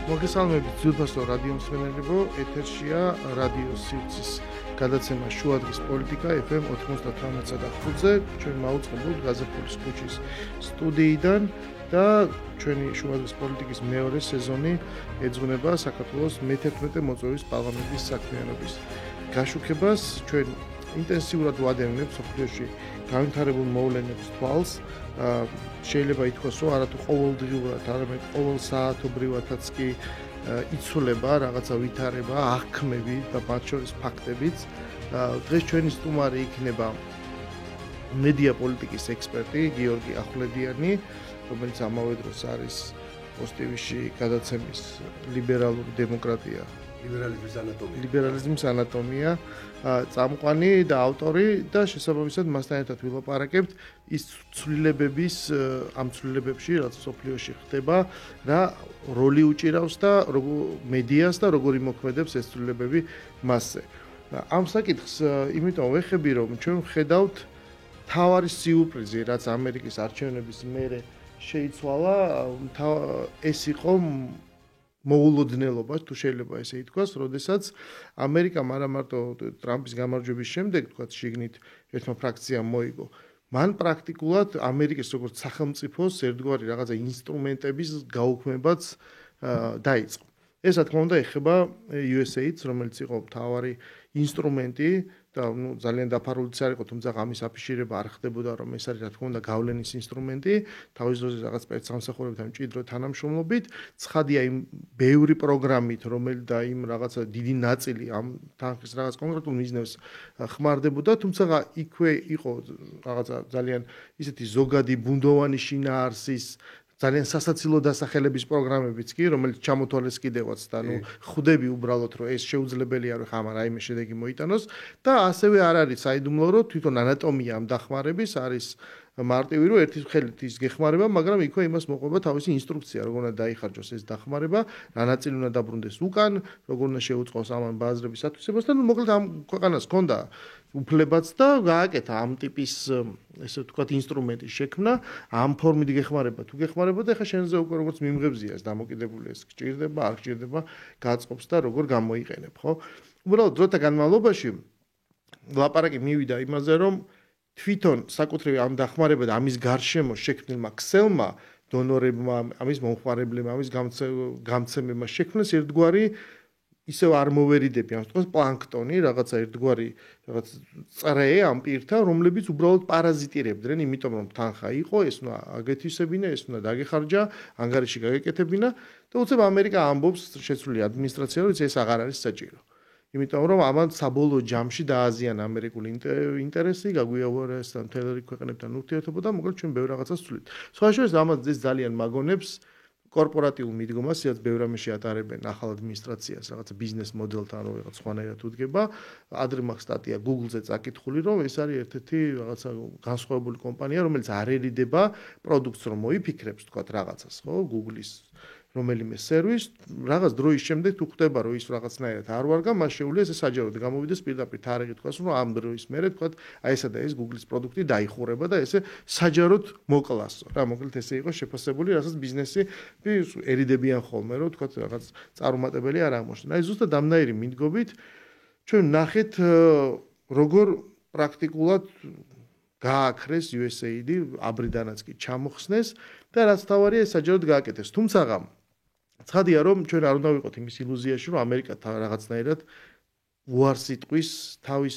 მოგესალმებით ძვირფასო რადიო მსმენელებო, ეთერშია რადიო სივრცის გადაცემა შუადღის პოლიტიკა FM 98.5-ზე, ჩვენ მაუწყებლობთ გაზაფხულის ქუჩის სტუდიიდან და ჩვენი შუადღის პოლიტიკის მეორე სეზონი ეძღვნება საქართველოს მე-11 მოწვევის პარლამენტის საქმიანობის გაშუქებას. ჩვენ ინტენსიურად ვადევნებთ მსოფლიოში განვითარებულ მოვლენებს თვალს. შეიძლება ითქვას, რომ არათუ ყოველდღიურად, არამედ ყოველსაათობრივადაც კი იცვლება რაღაცა ვითარება, აღქმები და მათ შორის ფაქტებიც. დღეს ჩვენი სტუმარი იქნება მედია პოლიტიკის ექსპერტი გიორგი ახვლედიანი, რომელიც ამავე დროს არის პოსტივიში გადაცემის ლიბერალური დემოკრატია, ლიბერალიზმის ანატომია წამყვანი და ავტორი და შესაბამისად მასთან ერთად ვილაპარაკებთ ის ცვლილებების ამ ცვლილებებში, რაც მსოფლიოში ხდება, რა როლი უჭირავს და მედიას და როგორ იმოქმედებს ეს ცვლილებები მასზე. ამ საკითხს იმიტომ ვეხები, რომ ჩვენ ვხედავთ თავარი სიურპრიზი, რაც ამერიკის არჩევნების მერე შეიცვალა, ეს იყო მოულოდნელობა, თუ შეიძლება ესე ითქვას, როდესაც ამერიკამ არა მარტო ტრამპის გამარჯვების შემდეგ, თქვათ, შიგნით ერთმა ფრაქციამ მოიგო, მან პრაქტიკულად ამერიკის როგორც სახელმწიფოს ერთგვარი რაღაცა ინსტრუმენტების გაუქმებაც დაიწყო. ეს რა თქმა უნდა ეხება USAID-ს, რომელიც იყო მთავარი ინსტრუმენტი და ძალიან დაფარულიც არ იყო, თუმცა ამის აფიშირება არ ხდებოდა, რომ ეს არის რა თქმა უნდა გავლენის ინსტრუმენტი, თავის დროზე რაღაც სპეცსამსახურებთან მჭიდრო თანამშრომლობით, ცხადია იმ ბევრი პროგრამით, რომელიც და იმ რაღაცა დიდი ნაწილი ამ თანხის რაღაც კონკრეტულ მიზნებს ხმარდებოდა, თუმცა იქვე იყო რაღაცა ძალიან ისეთი ზოგადი ბუნდოვანი შინაარსის ძალიან სასაცილო დასახელების პროგრამებიც კი, რომელიც ჩამოთვალეს კიდევაც და ხვდები უბრალოდ, რომ ეს შეუძლებელია, რომ ხამ რაიმე შედეგი მოიტანოს და ასევე არ არის საიდუმლო, რომ თვითონ ანატომია ამ დახმარების არის მარტივი, რომ ერთი ხელით ის გეხმარება, მაგრამ იქვე იმას მოყვება თავისი ინსტრუქცია, როგორ უნდა დაიხარჯოს ეს დახმარება, რა ნაწილი უნდა დაბრუნდეს უკან, როგორ უნდა შეუწყოს ამან ბაზრების ათვისებას და მოკლედ ამ ქვეყანას ჰქონდა უფლებაც და გააკეთა ამ ტიპის ესე ვთქვათ ინსტრუმენტის შექმნა, ამ ფორმით გეხმარება თუ გეხმარება და ეხლა შენზე უკვე როგორც მიმღებზია ეს დამოკიდებული ეს გჭირდება, არ გჭირდება, გაწყობს და როგორ გამოიყენებ, ხო? უბრალოდ დროთა განმავლობაში ლაპარაკი მივიდა იმაზე, რომ თვითონ საკუთრივ ამ დახმარება და ამის გარშემო შექმნილმა ქსელმა, დონორებმა, ამის მომხმარებლებმა, ამის გამცემებმა შექმნეს ერთგვარი ისევ არ მოვერიდები, ამ თქოს პლანქტონი, რაღაცა ერთგვარი რაღაც წრე ამ პირთა, რომლებიც უბრალოდ პარაზიტირებდნენ, იმიტომ რომ თანხა იყო, ეს უნდა აგეთვისებინა, ეს უნდა დაგეხარჯა, ანგარიში გაგეკეთებინა და უცებ ამერიკა ამბობს შეცვლილი ადმინისტრაცია, რომ ეს აღარ არის საჭირო. იმიტომ რომ ამან საბოლოო ჯამში დააზიანა ამერიკული ინტერესი, გაგვიაუარა ეს მთელ ქვეყნებთან ურთიერთობა და მოკლედ ჩვენ ბევრ რაღაცას ვცვლით. სხვა შორის ამას ეს ძალიან მაგონებს კორპორატიულ მიდგომას, სადაც ბევრ ამაში ატარებენ ახალ ადმინისტრაციას, რაღაცა ბიზნეს მოდელთან რო რაღაც სხვანაირად უდგება. ადრე მაგ სტატია Google-ზე წაკითხული, რომ ეს არის ერთ-ერთი რაღაცა განსხვავებული კომპანია, რომელიც არ ერიდება პროდუქტს, რომ მოიფიქრებს, თქვათ რაღაცას, ხო, Google-ის რომელიმე სერვისს, რაღაც დროის შემდეგ თუ ხდება, რომ ის რაღაცნაირად არ ვარგა, მას შეუძლია ეს საჯაროდ გამოვიდეს პირდაპირ თარიღი თქვას, რომ ამ დროის მერე თქვათ, აი ესა და ეს Google-ის პროდუქტი დაიხურება და ესე საჯაროდ მოკლასო. რა, მოკლედ ესე იყო შეფასებული, რასაც ბიზნესიერიდებიან ხოლმე, რომ თქვათ, რაღაც წარუმატებელი არ აღმოჩნდა. აი ზუსტად ამნაირი მიდგობით ჩვენ ნახეთ როგორ პრაქტიკულად გააქრეს USAID, აბრიდანაც კი ჩამოხსნეს და რაც თავარია ეს საჯაროდ გააკეთეს. თუმცა ცხადია, რომ ჩვენ არ უნდა ვიყოთ იმის ილუზიაში, რომ ამერიკა რაღაცნაირად უარს იტყვის თავის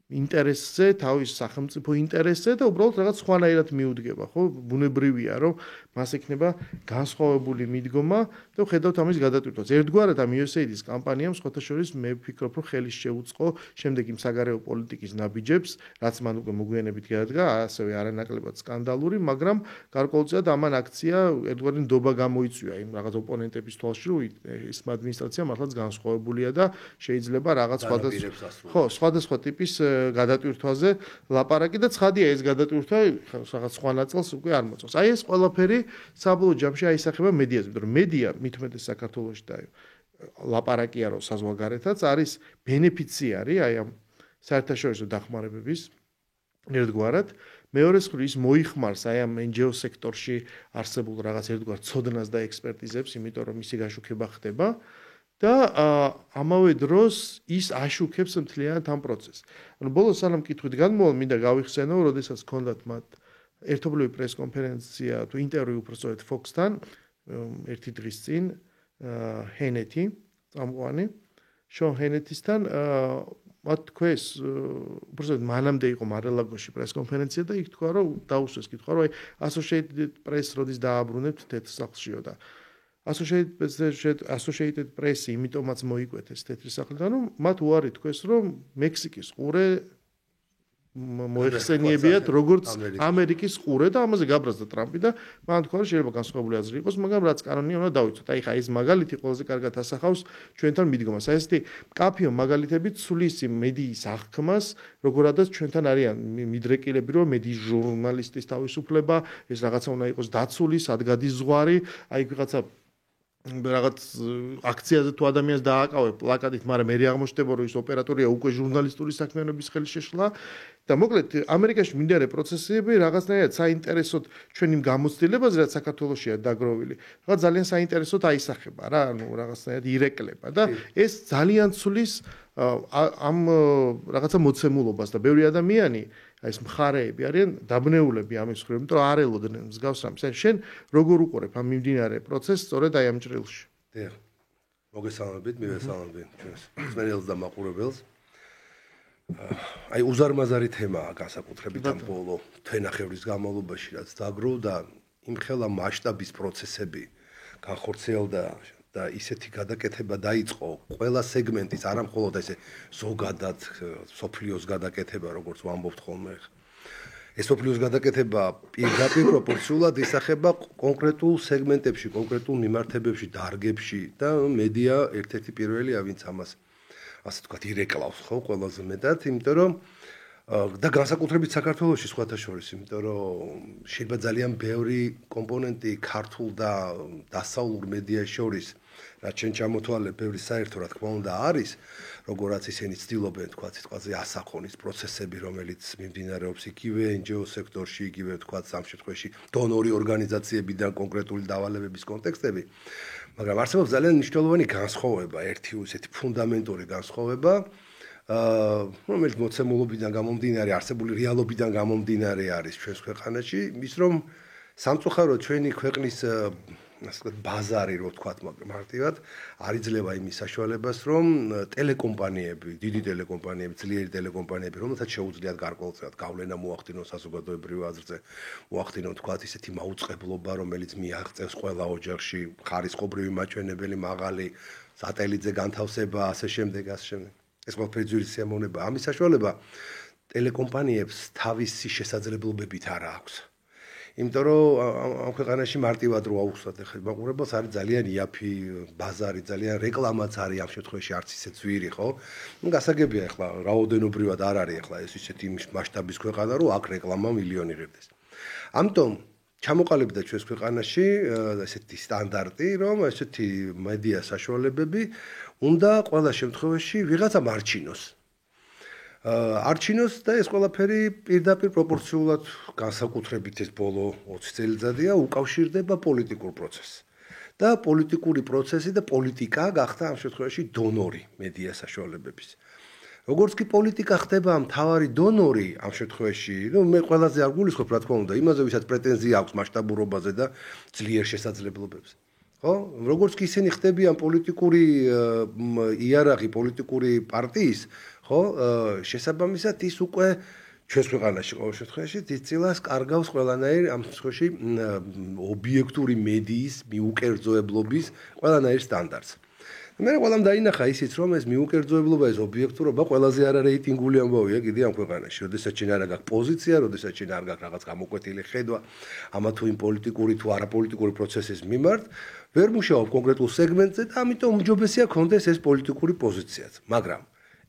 ინტერესზე, თავის სახელმწიფო ინტერესზე და უბრალოდ რაღაც სხვანაირად მიუდგება, ხო? ბუნებრივია, რომ მას ექნება განსხვავებული მიდგომა და ხედავთ ამის გადატვირთვას. ერთგვარად ამ USAID-ის კამპანიამ სხვათა შორის მე ვფიქრობ, რომ ხელი შეუწყო შემდეგ იმ საგარეო პოლიტიკის ნაბიჯებს, რაც მან უკვე მოგვიანებით გადადგა, ასევე არანაკლებად სკანდალური, მაგრამ გარკვეულწილად ამან აქცია ერთგვარი ნდობა გამოიწვია იმ რაღაც ოპონენტების თვალში, რომ ეს ადმინისტრაცია მართლაც განსხვავებულია და შეიძლება რაღაც სხვადასხვა ტიპის გადატვირთვაზე ლაპარაკი და ცხადია ეს გადატვირთვა რაღაც სხვა ნაწილს უკვე არ მოწონს. აი ეს ყველაფერი საბოლოო ჯამში აისახება მედიაზე, რომ მედია მithumetes საქართველოში და ლაპარაკია რომ საზღვარგარეთაც არის ბენეფიციარი აი ამ საერთაშორისო დახმარებების ერთგვარად მეორეს მხრივ ის მოიხმარს აი ამ NGO სექტორში არსებულ რაღაც ერთგვარ ცოდნას და ექსპერტიზებს, იმიტომ რომ მისი გაშუქება ხდება და ამავე დროს ის აშუქებს მთლიანად ამ პროცესს. ანუ ბოლოს სანამ კითხვით განმოვალ, მინდა გავიხსენო, როდესაც ჰქონდათ მათ ერთობლივი პრესკონფერენცია თუ ინტერვიუ უბრალოდ Fox-თან ერთი დღის წინ ჰენეთი წამყვანი შონ ჰენეთისთან მათ თქვეს უბრალოდ მანამდე იყო მარელაგოში პრესკონფერენცია და იქ თქვა რომ დაუსვეს კითხვა რომ აი Associated Press როდის დააბრუნებთ თეთრ სახლშიო და Associated Press იმიტომაც მოიკვეთეს თეთრი სახლიდან რომ მათ უარი თქვეს რომ მექსიკის ყურე მოიხსენიებიათ როგორც ამერიკის ყურე და ამაზე გაბრაზდა ტრამპი და მან თქვა რომ შეიძლება განსხვავებული აზრი იყოს, მაგრამ რაც კანონია უნდა დავიცოთ. აი ხა ეს მაგალითი ყველაზე კარგად ასახავს ჩვენთან მიდგომას. აი ესეთი კაფეო მაგალითები ცulis მედიის აღქმას, როგორადაც ჩვენთან არიან მიდრეკილები, რომ მედიის ჟურნალისტის თავისუფლება, ეს რაღაცა უნდა იყოს დაცული, სად გადის ზღვარი, აი ვიღაცა რაღაც აქციაზე თუ ადამიანს დააკავებ პლაკატით, მაგრამ მე აღმოჩნდება რომ ის ოპერატორია უკვე ჟურნალისტური საქმიანობის ხელში შეშლა და მოკლედ ამერიკაში მიმდინარე პროცესები რაღაცნაირად საინტერესოდ ჩვენ იმ გამოცდილებაზე რაც საქართველოშია დაგროვილი, რაღაც ძალიან საინტერესოდ აისახება რა, ანუ რაღაცნაირად ირეკლება და ეს ძალიან ცulis ამ რაღაცა მოცემულობას და ბევრი ადამიანი ეს მხარეები არიან დაბნეულები ამის მხრივ, იმიტომ რომ არ ელოდნენ მსგავს რამს. შენ როგორ უყურებ ამ მიმდინარე პროცესს სწორედ აი ამ ჭრილში? დიახ. მოგესალმებით, მივესალმებით ჩვენს მსმენელს და მაყურებელს. აი უზარმაზარი თემაა განსაკუთრებით ამ ბოლო თვენახევრის განმავლობაში, რაც დაგროვ და იმხელა მასშტაბის პროცესები განხორციელდა და ისეთი გადაკეთება დაიწყო ყველა სეგმენტის, არა მხოლოდ ესე ზოგადად სოფლიოს გადაკეთება, როგორც ვამბობთ ხოლმე. ეს სოფლიოს გადაკეთება პირდაპირ პროპორციულად ისახება კონკრეტულ სეგმენტებში, კონკრეტულ მიმართებებში, დარგებში და მედია ერთ-ერთი პირველია, ვინც ამას ასე თქვა ირეკლავს, ხო, ყველაზე მეტად, იმიტომ რომ და განსაკუთრებით საქართველოში სხვათა შორის, იმიტომ რომ შეიძლება ძალიან ბევრი კომპონენტი ქართულ და დასავლურ მედიაში შორის რაც ჩვენ ჩამოთვალებ, ბევრი საერთო რა თქმა უნდა არის, როგორაც ისინი ცდილობენ თქვა სიტყვაზე ასახონ ის პროცესები, რომელიც მიმდინარეობს იგივე NGO სექტორში, იგივე თქვა სამ შემთხვევაში დონორი ორგანიზაციებიდან კონკრეტული დავალებების კონტექსტები, მაგრამ არსებობს ძალიან მნიშვნელოვანი განსხვავება, ერთი ისეთი ფუნდამენტური განსხვავება, რომელიც მოცემულობიდან გამომდინარე, არსებული რეალობიდან გამომდინარე არის ჩვენს ქვეყანაში, ის რომ სამწუხაროდ ჩვენი ქვეყნის ასე ვთქვათ ბაზარი რო ვთქვათ მარტივად არ იძლევა იმის საშუალებას რომ ტელეკომპანიები, დიდი ტელეკომპანიები, ძლიერი ტელეკომპანიები, რომელთაც შეუძლიათ გარკვეულწილად გავლენა მოახდინონ საზოგადოებრივ აზრზე, მოახდინონ ვთქვათ ისეთი მაუწყებლობა, რომელიც მიაღწევს ყველა ოჯახში ხარისხობრივი მაჩვენებელი, მაღალი სატელიტზე განთავსება, ასე შემდეგ. ეს ყველაფერი ძვირი სიამოვნება. ამის საშუალება ტელეკომპანიებს თავისი შესაძლებლობებით არ აქვს. იმიტომ რომ ამ ქვეყანაში მარტივად რო აუხსნათ ახლა მაყურებელს არის ძალიან იაფი ბაზარი, ძალიან რეკლამაც არის ამ შემთხვევაში არც ისე ძვირი, ხო? ნუ გასაგებია ახლა რაოდენობრივად არ არის ახლა ეს ისეთი მასშტაბის ქვეყანა, რომ აქ რეკლამა მილიონი ღირდეს. ამიტომ ჩამოყალიბდა ჩვენს ქვეყანაში ესეთი სტანდარტი, რომ ესეთი მედია საშუალებები უნდა ყველა შემთხვევაში ვიღაცა მარჩინოს. არჩინოს და ეს ყველაფერი პირდაპირ პროპორციულად განსაკუთრებით ეს ბოლო 20 წელიწადია უკავშირდება პოლიტიკურ პროცესს. და პოლიტიკური პროცესი და პოლიტიკა გახდა ამ შემთხვევაში დონორი მედია საშუალებების. როგორც კი პოლიტიკა ხდება მთავარი დონორი ამ შემთხვევაში, ну მე ყველაზე არ გულისხმობ რა თქმა უნდა იმაზე, ვისაც პრეტენზია აქვს მასშტაბურობაზე და ძლიერ შესაძლებლობებზე. ხო? როგორც კი ისინი ხდებიან პოლიტიკური იარაღი, პოლიტიკური პარტიის, ხო, შესაბამისად ის უკვე ჩვენს ქვეყანაში ყოველ შემთხვევაში დიდწილას კარგავს ყველანაირ ამ შემთხვევაში ობიექტური მედიის მიუკერძოებლობის ყველანაირ სტანდარტს. მე ყველამ დაინახა ისიც რომ ეს მიუკერძოებლობა, ეს ობიექტურობა ყველაზე არარეიტინგული ამბავია კიდე ამ ქვეყანაში. როდესაც შენ არ გაქვს პოზიცია, როდესაც შენ არ გაქვს რაღაც გამოკვეთილი ხედვა ამა თუ იმ პოლიტიკური თუ არაპოლიტიკური პროცესის მიმართ, ვერ მუშაობ კონკრეტულ სეგმენტზე და ამიტომ უმჯობესია გქონდეს ეს პოლიტიკური პოზიციაც. მაგრამ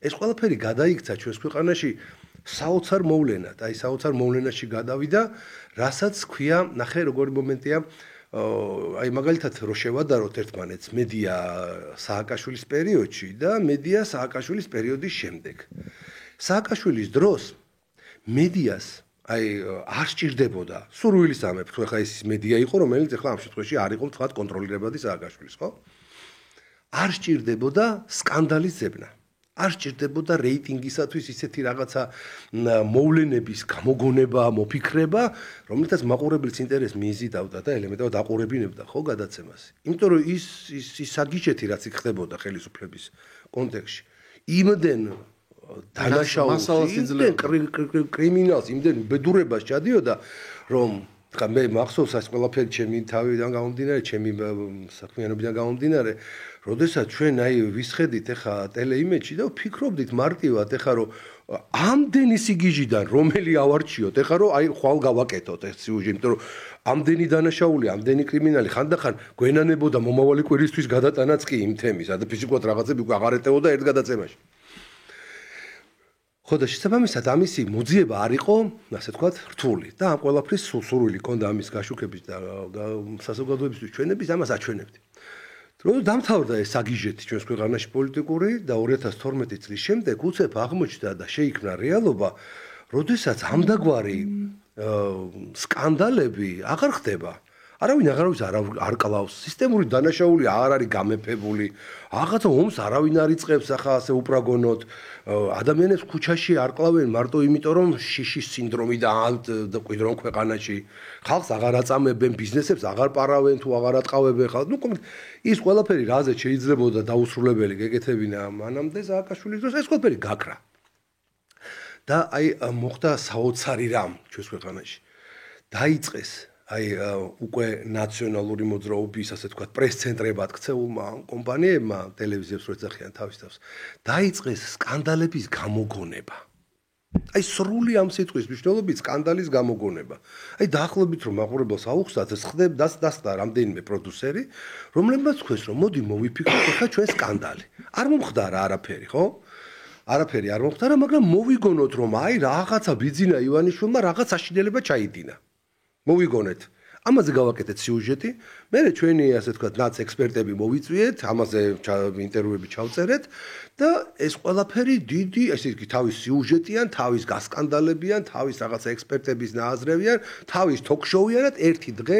ეს ყველაფერი გადაიქცა ჩვენს ქვეყანაში საოცარ მოვლენად, აი საოცარ მოვლენაში გადავიდა, რასაც ქვია, ნახე როგორი მომენტია, აი მაგალითად რო შევადაროთ ერთმანეთს მედია სააკაშვილის პერიოდში და მედია სააკაშვილის პერიოდის შემდეგ. სააკაშვილის დროს მედიას აი არ სჭირდებოდა სურვილის ამებ თუ ეხლა ეს მედია იყო რომელიც ეხლა ამ შემთხვევაში არ იყო თქვა კონტროლირებადი სააკაშვილის ხო არ სჭირდებოდა სკანდალის ზებნა არ სჭირდებოდა რეიტინგისათვის ისეთი რაღაცა მოვლენების გამოგონება მოფიქრება რომელთაც მაყურებლის ინტერესს მიიზიდავდა და ელემენტარულად აყურებინებდა ხო გადაცემას იმიტომ რომ ის საგიჟეთი რაც იქ ხდებოდა ხელისუფლების კონტექსტში იმდენ დანაშაულს იმდენ კრიმინალს იმდენ ბედურებას ჩადიოდა რომ ხა მე მახსოვს ეს ყველაფერი ჩემი თავიდან გამომდინარე ჩემი საქმიანობიდან გამომდინარე როდესაც ჩვენ აი ვისხედით ეხა ტელეიმეჯში და ვფიქრობდით მარტივად ეხა რომ ამდენი სიგიჟიდან რომელი ავარჩიოთ ეხა რომ აი ხვალ გავაკეთოთ ეს სიუჟეტი იმიტომ რომ ამდენი დანაშაული ამდენი კრიმინალი ხანდახან გვენანებოდა მომავალი კვირისთვის გადატანაც კი იმ თემის და ფიზიკურად რაღაცები უკვე აღარ ეტეოდა ერთ გადაცემაში ხო და შესაბამისად ამისი მოძიება არ იყო, ასე ვთქვათ, რთული და ამ ყველაფრის სურვილი ჰქონდა ამის გაშუქების და საზოგადოებისთვის ჩვენების ამას აჩვენებდი. რომ დამთავრდა ეს საგიჟეთი ჩვენს ქვეყანაში პოლიტიკური და 2012 წლის შემდეგ უცებ აღმოჩნდა და შეიქმნა რეალობა, როდესაც ამდაგვარი სკანდალები აღარ ხდება. არავინ აღარავის არ კლავს, სისტემური დანაშაული არ არის გამეფებული, რაღაცა ომს არავინ არ იწყებს ახლა ასე უპრაგონოდ, ადამიანებს ქუჩაში არ კლავენ მარტო იმიტომ რომ შიშის სინდრომი და ყვიდრონ ქვეყანაში, ხალხს აღარ აწამებენ, ბიზნესებს აღარ პარავენ თუ აღარ ატყავებენ ხალხს, ის ყველაფერი რაზე შეიძლებოდა დაუსრულებელი გეკეთებინა მანამდე სააკაშვილის დროს ეს ყველაფერი გაქრა. და აი მოხდა საოცარი რამ ჩვენს ქვეყანაში. დაიწყეს აი უკვე ნაციონალური მოძრაობის ასე თქვა პრეს-ცენტრებად ქცეულმა კომპანიებმა ტელევიზიებს რო ეძახიან თავის თავს დაიწყეს სკანდალების გამოგონება. აი სრული ამ სიტყვის მნიშვნელობით სკანდალის გამოგონება. აი დაახლოებით რომ მაყურებელს აუხსნათ ეს ხდება დასხდა რამდენიმე პროდიუსერი, რომლებმაც თქვეს რომ მოდი მოვიფიქროთ ახლა ჩვენ სკანდალი. არ მომხდარა არაფერი, ხო? არაფერი არ მომხდარა, მაგრამ მოვიგონოთ რომ აი რაღაცა ბიძინა ივანიშვილმა რაღაც აშინელება ჩაიდინა. მოვიგონეთ. ამაზე გავაკეთეთ სიუჟეტი, მე ჩვენი ასე ვთქვათ, ნაც ექსპერტები მოვიწვიეთ, ამაზე ინტერვიუები ჩავწერეთ და ეს ყველაფერი დიდი, ესე იგი, თავის სიუჟეტიან, თავის გასკანდალებიან, თავის რაღაცა ექსპერტების ნააზრევიან, თავის ток-შოუიანად ერთი დღე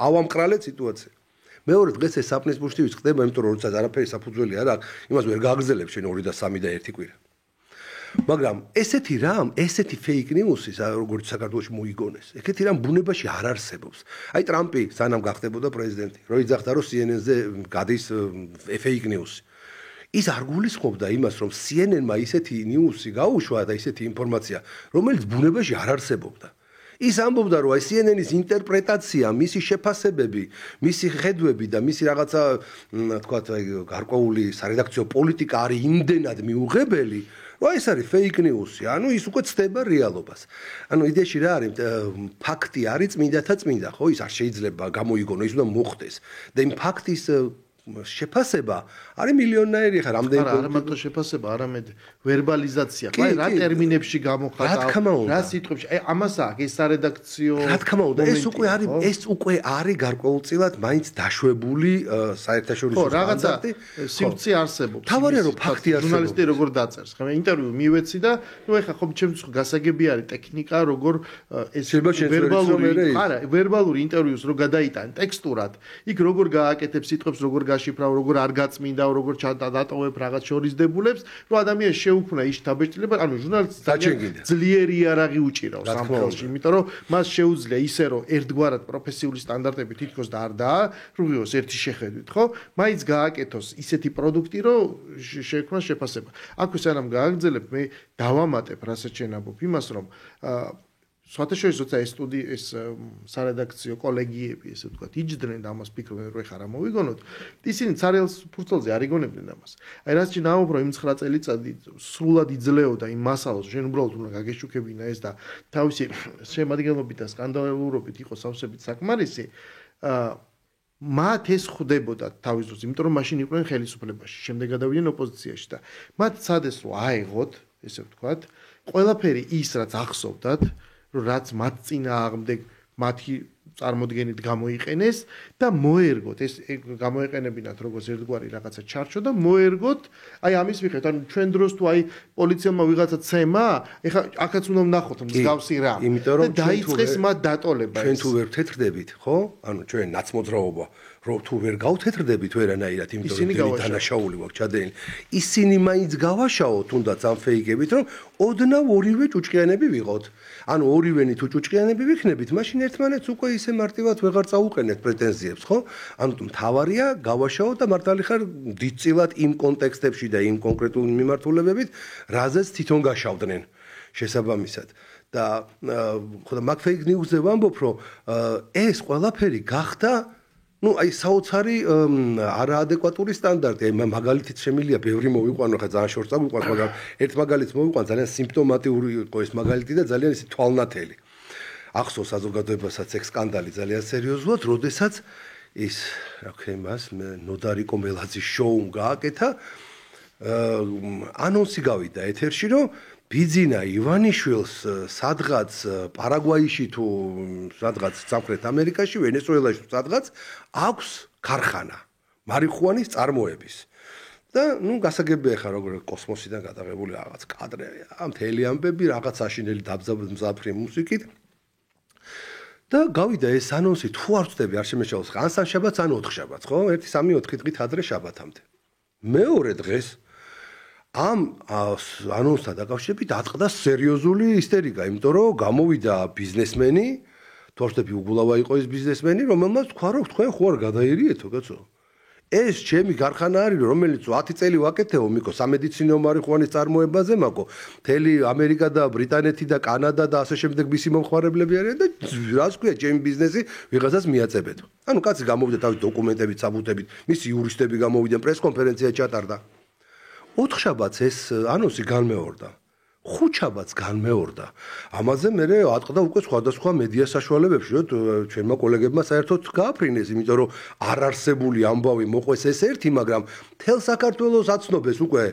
ავამყრალეთ სიტუაცია. მეორე დღეს ეს საპნის ბუშტივიც ხდება, იმიტომ რომ როდესაც არაფერი საფუძველი არ აქვს, იმას ვერ გააგრძელებ შენ 2 და 3 და 1 კვირა. მაგრამ ესეთი რამ, ესეთი fake news-ი, როგორც საქართველოში მოიგონეს, ეგეთი რამ ბუნებაში არ არსებობს. აი ტრამპი სანამ გახდებოდა პრეზიდენტი, რო იძახდა რომ CNN-ზე გადის fake news-ი. ის არ გულისხმობდა იმას, რომ CNN-მა ისეთი news-ი გაუშვა და ისეთი ინფორმაცია, რომელიც ბუნებაში არ არსებობდა. ის ამბობდა რომ აი CNN-ის ინტერპრეტაცია, მისი შეფასებები, მისი ხედვები და მისი რაღაცა, თქვათ, აი გარკვეული სარედაქციო პოლიტიკა არის იმდენად მიუღებელი, რომ ეს არის fake news-ი, ანუ ის უკვე ცდება რეალობას. ანუ იდეაში რა არის, ფაქტი არის წმინდათა წმინდა, ხო? ის არ შეიძლება გამოიგონო, ის უნდა მოხდეს. და იმ ფაქტის შეფასება არის მილიონნაირი ხარ რამდენი არა მარტო შეფასება არამედ ვერბალიზაცია ხო რა ტერმინებში გამოხატა რა სიტყვებში აი ამას აქვს ეს სარედაქციო რა თქმა უნდა ეს უკვე არის გარკვეულწილად მაინც დაშვებული საერთაშორისო სტანდარტი სივრცე არსებობს თავარია რომ ფაქტი არსებობს ჟურნალისტი როგორ დაწერს ხა მე ინტერვიუ მივეცი და ნუ ეხა ხომ ჩემს გასაგები არის ტექნიკა როგორ ეს ვერბალური ინტერვიუს რო გადაიტან ტექსტურად იქ როგორ გააკეთებს სიტყვებს როგორ გაშიფრავ როგორ არ გაწმინდავ როგორ დატოვებ რაღაც შორისდებულებს რომ ადამიანს შეუქმნა ის დაბეჭდილება ანუ ჟურნალისტს ძლიერი იარაღი უჭირავს ამ ხელში იმიტომ რომ მას შეუძლია ისე რომ ერთგვარად პროფესიული სტანდარტები თითქოს და არ დაარღვიოს ერთი შეხედვით ხო მაინც გააკეთოს ისეთი პროდუქტი რომ შექმნას შეფასება აქვე სანამ გააგრძელებ მე დავამატებ რასაც შენაბობ იმას რომ საერთაშორისო ეს სტუდიის სარედაქციო კოლეგიები ესე ვთქვათ იჯდნენ და ამას ფიქრობენ რომ ეხლა რა მოვიგონოთ ისინი ცარიელს ფურცელზე არ იგონებდნენ ამას აი რაც ჩინაობ რომ იმ 9 წელიწადი სრულად იძლეოდა იმ მასალას შენ უბრალოდ უნდა გაგეშუქებინა ეს და თავისი შემადგენლობით და სკანდალურობით იყო სავსებით საკმარისი მათ ეს ხვდებოდა თავის დროს იმიტომ რომ მაშინ იყვნენ ხელისუფლებაში შემდეგ გადავიდნენ ოპოზიციაში და მათ ცადეს რომ აეღოთ ესე ვთქვათ ყველაფერი ის რაც ახსოვდათ რაც მათ წინააღმდეგ მათი წარმოდგენით გამოიყენეს და მოერგოთ ეს გამოეყენებინათ როგორც ერთგვარი რაღაცა ჩარჩო და მოერგოთ აი ამის მიხედვით ანუ ჩვენ დროს თუ აი პოლიციელმა ვიღაცა ცემა ეხლა აქაც უნდა ვნახოთ მსგავსი რა და დაიწყეს მათ დატოლება ჩვენ თუ ვერ თეთრდებით ხო ანუ ჩვენ ნაცმოძრაობა რომ თუ ვერ გავთეთრდებით ვერანაირად იმიტომ რომ დანაშაული გვაქვს ჩადენილი ისინი მაინც გავაშაო თუნდაც ამ ფეიკებით რომ ოდნავ ორივე ჭუჭყიანები ვიყოთ ანუ ორივენი თუ ჭუჭყიანები ვიქნებით მაშინ ერთმანეთს უკვე ისე მარტივად ვეღარ წაუყენეთ პრეტენზიებს ხო ანუ მთავარია გავაშაო და მართალი ხარ დიდწილად იმ კონტექსტებში და იმ კონკრეტულ მიმართულებებით რაზეც თვითონ გაშავდნენ შესაბამისად და ხოდა მაგ ფეიქ ნიუზზე ვამბობ რომ ეს ყველაფერი გახდა ну აი საოცარი არაადეკვატური სტანდარტი აი მაგალითიც შემილია ბევრი მოვიყვანო ხა ძალიან შორს წაგვიყვანს მაგრამ ერთ მაგალითს მოვიყვან ძალიან სიმპტომატიური იყო ეს მაგალითი და ძალიან ისე თვალნათელი ახსოვს საზოგადოებასაც ეგ სკანდალი ძალიან სერიოზულად როდესაც ის რა ქვია იმას ნოდარიკო მელაძის შოუმ გააკეთა ანონსი გავიდა ეთერში რომ ბიძინა ივანიშვილს სადღაც პარაგვაიში თუ სადღაც სამხრეთ ამერიკაში ვენესუელაში სადღაც აქვს ქარხანა მარიხუანის წარმოების და ნუ გასაგებია ხა როგორ კოსმოსიდან გადაღებული რაღაც კადრები მთელი ამბები რაღაც აშინელი დაბზაფრი მუსიკით და გავიდა ეს ანონსი თუ არ ვწდები არ შემეშალოს ან სამშაბათს ან ოთხშაბათს ხო 1-3-4 დღით ადრე შაბათამდე მეორე დღეს ამ ანონსთან დაკავშირებით დაწყდა სერიოზული ისტერიკა, იმიტომ რომ გამოვიდა ბიზნესმენი, თორშტეფი უგულავა იყო ეს ბიზნესმენი, რომელმაც თქვა რომ თქვენ ხო არ გადაერიეთო, კაცო. ეს ჩემი ქარხანა არის, რომელიც 10 წელი ვაკეთეო, მიკო სამედიცინო მარიხუანის წარმოებაზე, მაკო, მთელი ამერიკა და ბრიტანეთი და კანადა და ასე შემდეგ მისი მომხმარებლები არიან და რას ქვია, ჩემი ბიზნესი ვიღაცას მიაწებეთო. ანუ კაცი გამოვიდა თავის დოკუმენტებით, საბუთებით, მისი იურისტები გამოვიდნენ, პრესკონფერენცია ჩატარდა. 4 შაბათს ეს ანონსი განმეორდა. 5 შაბათს განმეორდა. ამაზე მე ატყდა უკვე სხვადასხვა მედია საშუალებებში, რომ ჩვენმა კოლეგებმა საერთოდ გააფრინეს, იმიტომ რომ არ არსებული ამბავი მოყვეს ეს ერთი, მაგრამ თელ საქართველოს აცნობეს უკვე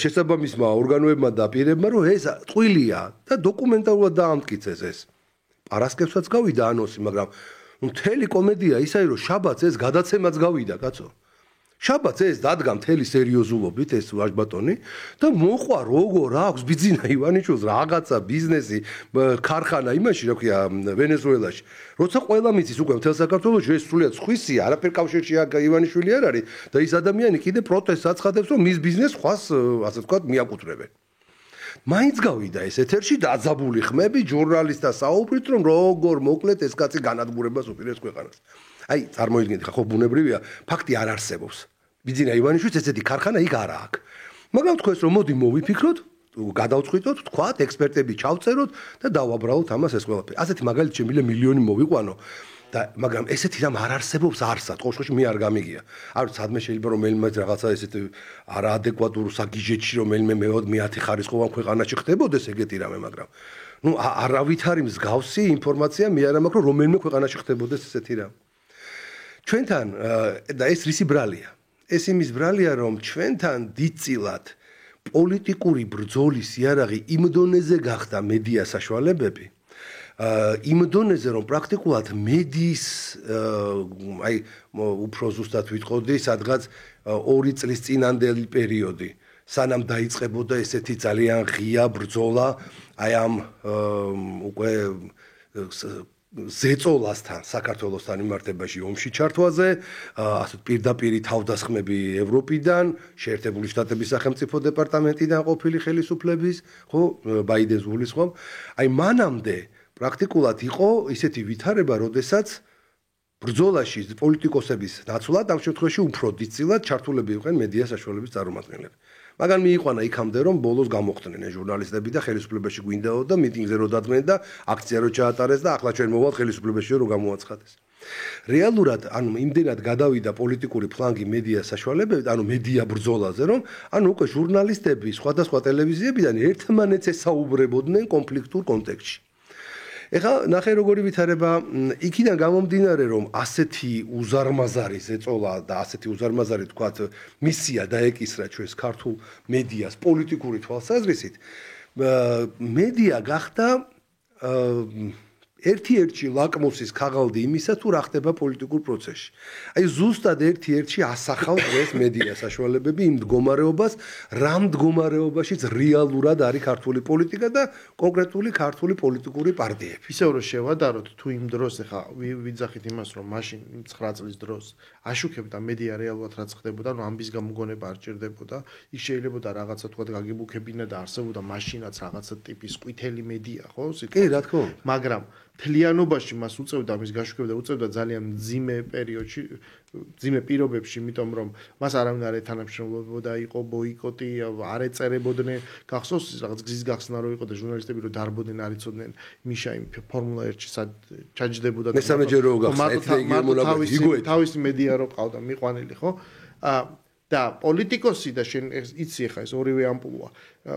შესაბამისმა ორგანოებმა და პირებმა, რომ ეს წვილია და დოკუმენტალურად დაამტკიცეს ეს. პარასკევსაც გავიდა ანონსი, მაგრამ მთელი კომედია ისაა, რომ შაბათს ეს გადაცემაც გავიდა, კაცო. შაბათს ეს დადგა მთელი სერიოზულობით ეს ვაჟბატონი და მოყვა როგორ აქვს ბიძინა ივანიშვილს რაღაცა ბიზნესი ქარხანა იმაში რა ქვია ვენესუელაში როცა ყველა მიცის უკვე მთელ საქართველოში ეს სულიად სხვისია არაფერ კავშირში ივანიშვილი არ არის და ის ადამიანი კიდე პროტესტს აცხადებს რომ მის ბიზნესს ხვას ასე ვთქვათ მიაკუთვნებენ მაინც გავიდა ეს ეთერში დაძაბული ხმები ჟურნალისტთა საუბრით რომ როგორ მოკლედ ეს კაცი განადგურებას უპირებს ქვეყანას აი წარმოიდგინეთ ხო ბუნებრივია ფაქტი არ არსებობს ბიძინა ივანიშვილს ესეთი ქარხანა იქ არა აქვს. მაგრამ თქვენს რომ მოდი მოვიფიქროთ, გადავწყვიტოთ, თქვათ, ექსპერტები ჩავწეროთ და დავაბრალოთ ამას ეს ყველაფერი. ასეთი მაგალითი შემიძლია მილიონი მოვიყვანო და მაგრამ ესეთი რამ არ არსებობს არსად, ყოველშემთხვევაში მე არ გამიგია. არ ვიცი, სადმე შეიძლება რომელიმე რაღაცა ესეთი არაადეკვატურ საგიჟეთში რომელიმე მე-10 ხარისხოვან ქვეყანაში ხდებოდეს ეგეთი რამე, მაგრამ ნუ არავით არის მსგავსი ინფორმაცია მე არ მაქვს რომ რომელიმე ქვეყანაში ხდებოდეს ესეთი რამე. ჩვენთან და ეს რისი ბრალია? ეს იმის ბრალია რომ ჩვენთან დიდწილად პოლიტიკური ბრძოლის იარაღი იმ დონეზე გახდა მედია საშუალებები იმ დონეზე რომ პრაქტიკულად მედიის აი უფრო ზუსტად ვიტყოდი სადღაც 2 წლის წინანდელი პერიოდი სანამ დაიწყებოდა ესეთი ძალიან ღია ბრძოლა აი ამ უკვე ზეწოლასთან საქართველოსთან იმართებაში ომში ჩართვაზე, ასე პირდაპირ თავდასხმები ევროპიდან, შეერთებული შტატების სახელმწიფო დეპარტამენტიდან ყოფილი ხელისუფლების, ხო, ბაიდენს გულისხმობ. აი მანამდე პრაქტიკულად იყო ისეთი ვითარება, როდესაც ბრძოლაში პოლიტიკოსების ნაცვლად ამ შემთხვევაში უფრო დიდწილად ჩართულები იყვნენ მედია საშუალების წარმომადგენლები. მაგრამ მიიყვანა იქამდე რომ ბოლოს გამოხდნენ ჟურნალისტები და ხელისუფლებაში გვინდაო და მიტინგზე რო დადგნენ და აქცია რო ჩაატარეს და ახლა ჩვენ მოვალთ ხელისუფლებაში რო გამოაცხადეს. რეალურად ანუ იმდენად გადავიდა პოლიტიკური ფლანგი მედია საშუალებებით, ანუ მედია ბრძოლაზე რომ ანუ უკვე ჟურნალისტები სხვადასხვა ტელევიზიებიდან ერთმანეთს ესაუბრებოდნენ კონფლიქტურ კონტექსტში. ეხლა ნახე როგორი ვითარება იქიდან გამომდინარე რომ ასეთი უზარმაზარი ზეწოლა და ასეთი უზარმაზარი თქვათ მისია დაეკისრა ჩვენს ქართულ მედიას პოლიტიკური თვალსაზრისით მედია გახდა ერთი-ერთი ლაკმუსის ქაღალდი იმისა, თუ რა ხდება პოლიტიკურ პროცესში. აი ზუსტად ერთი-ერთი ასახავს ეს მედია საშუალებები იმ მდგომარეობას, რა მდგომარეობაშიც რეალურად არის ქართული პოლიტიკა და კონკრეტული ქართული პოლიტიკური პარტიები. ისევ რომ შევადაროთ თუ იმ დროს ახლა ვიძახით იმას რომ მაშინ 9 წლის დროს აშუქებდა მედია რეალურად რაც ხდებოდა, ანუ ამბის გამოგონება არ ჭირდებოდა, ის შეიძლება რაღაცა თქვა გაგიბუქებინა და არსებობდა მაშინაც რაღაცა ტიპის ყვითელი მედია, ხო? კი, რა თქმა უნდა. მაგრამ თლიანობაში მას უწევდა მის გაშუქებდა უწევდა ძალიან მძიმე პერიოდში, მძიმე პირობებში, იმიტომ რომ მას არავინ არ ეთანამშრომლობდა, იყო ბოიკოტი, არ ეწერებოდნენ, გახსოვს რაღაც გზის გახსნა რო იყო და ჟურნალისტები რო დარბოდნენ, არ იცოდნენ მიშა იმ ფორმულა 1-ში სად ჩაჯდებოდა და მესამეჯერო გახსნა, თავისი მედია რო ყავდა მიყვანილი, ხო? და პოლიტიკოსი და შენ იცი ხა ეს ორივე ამპულოა.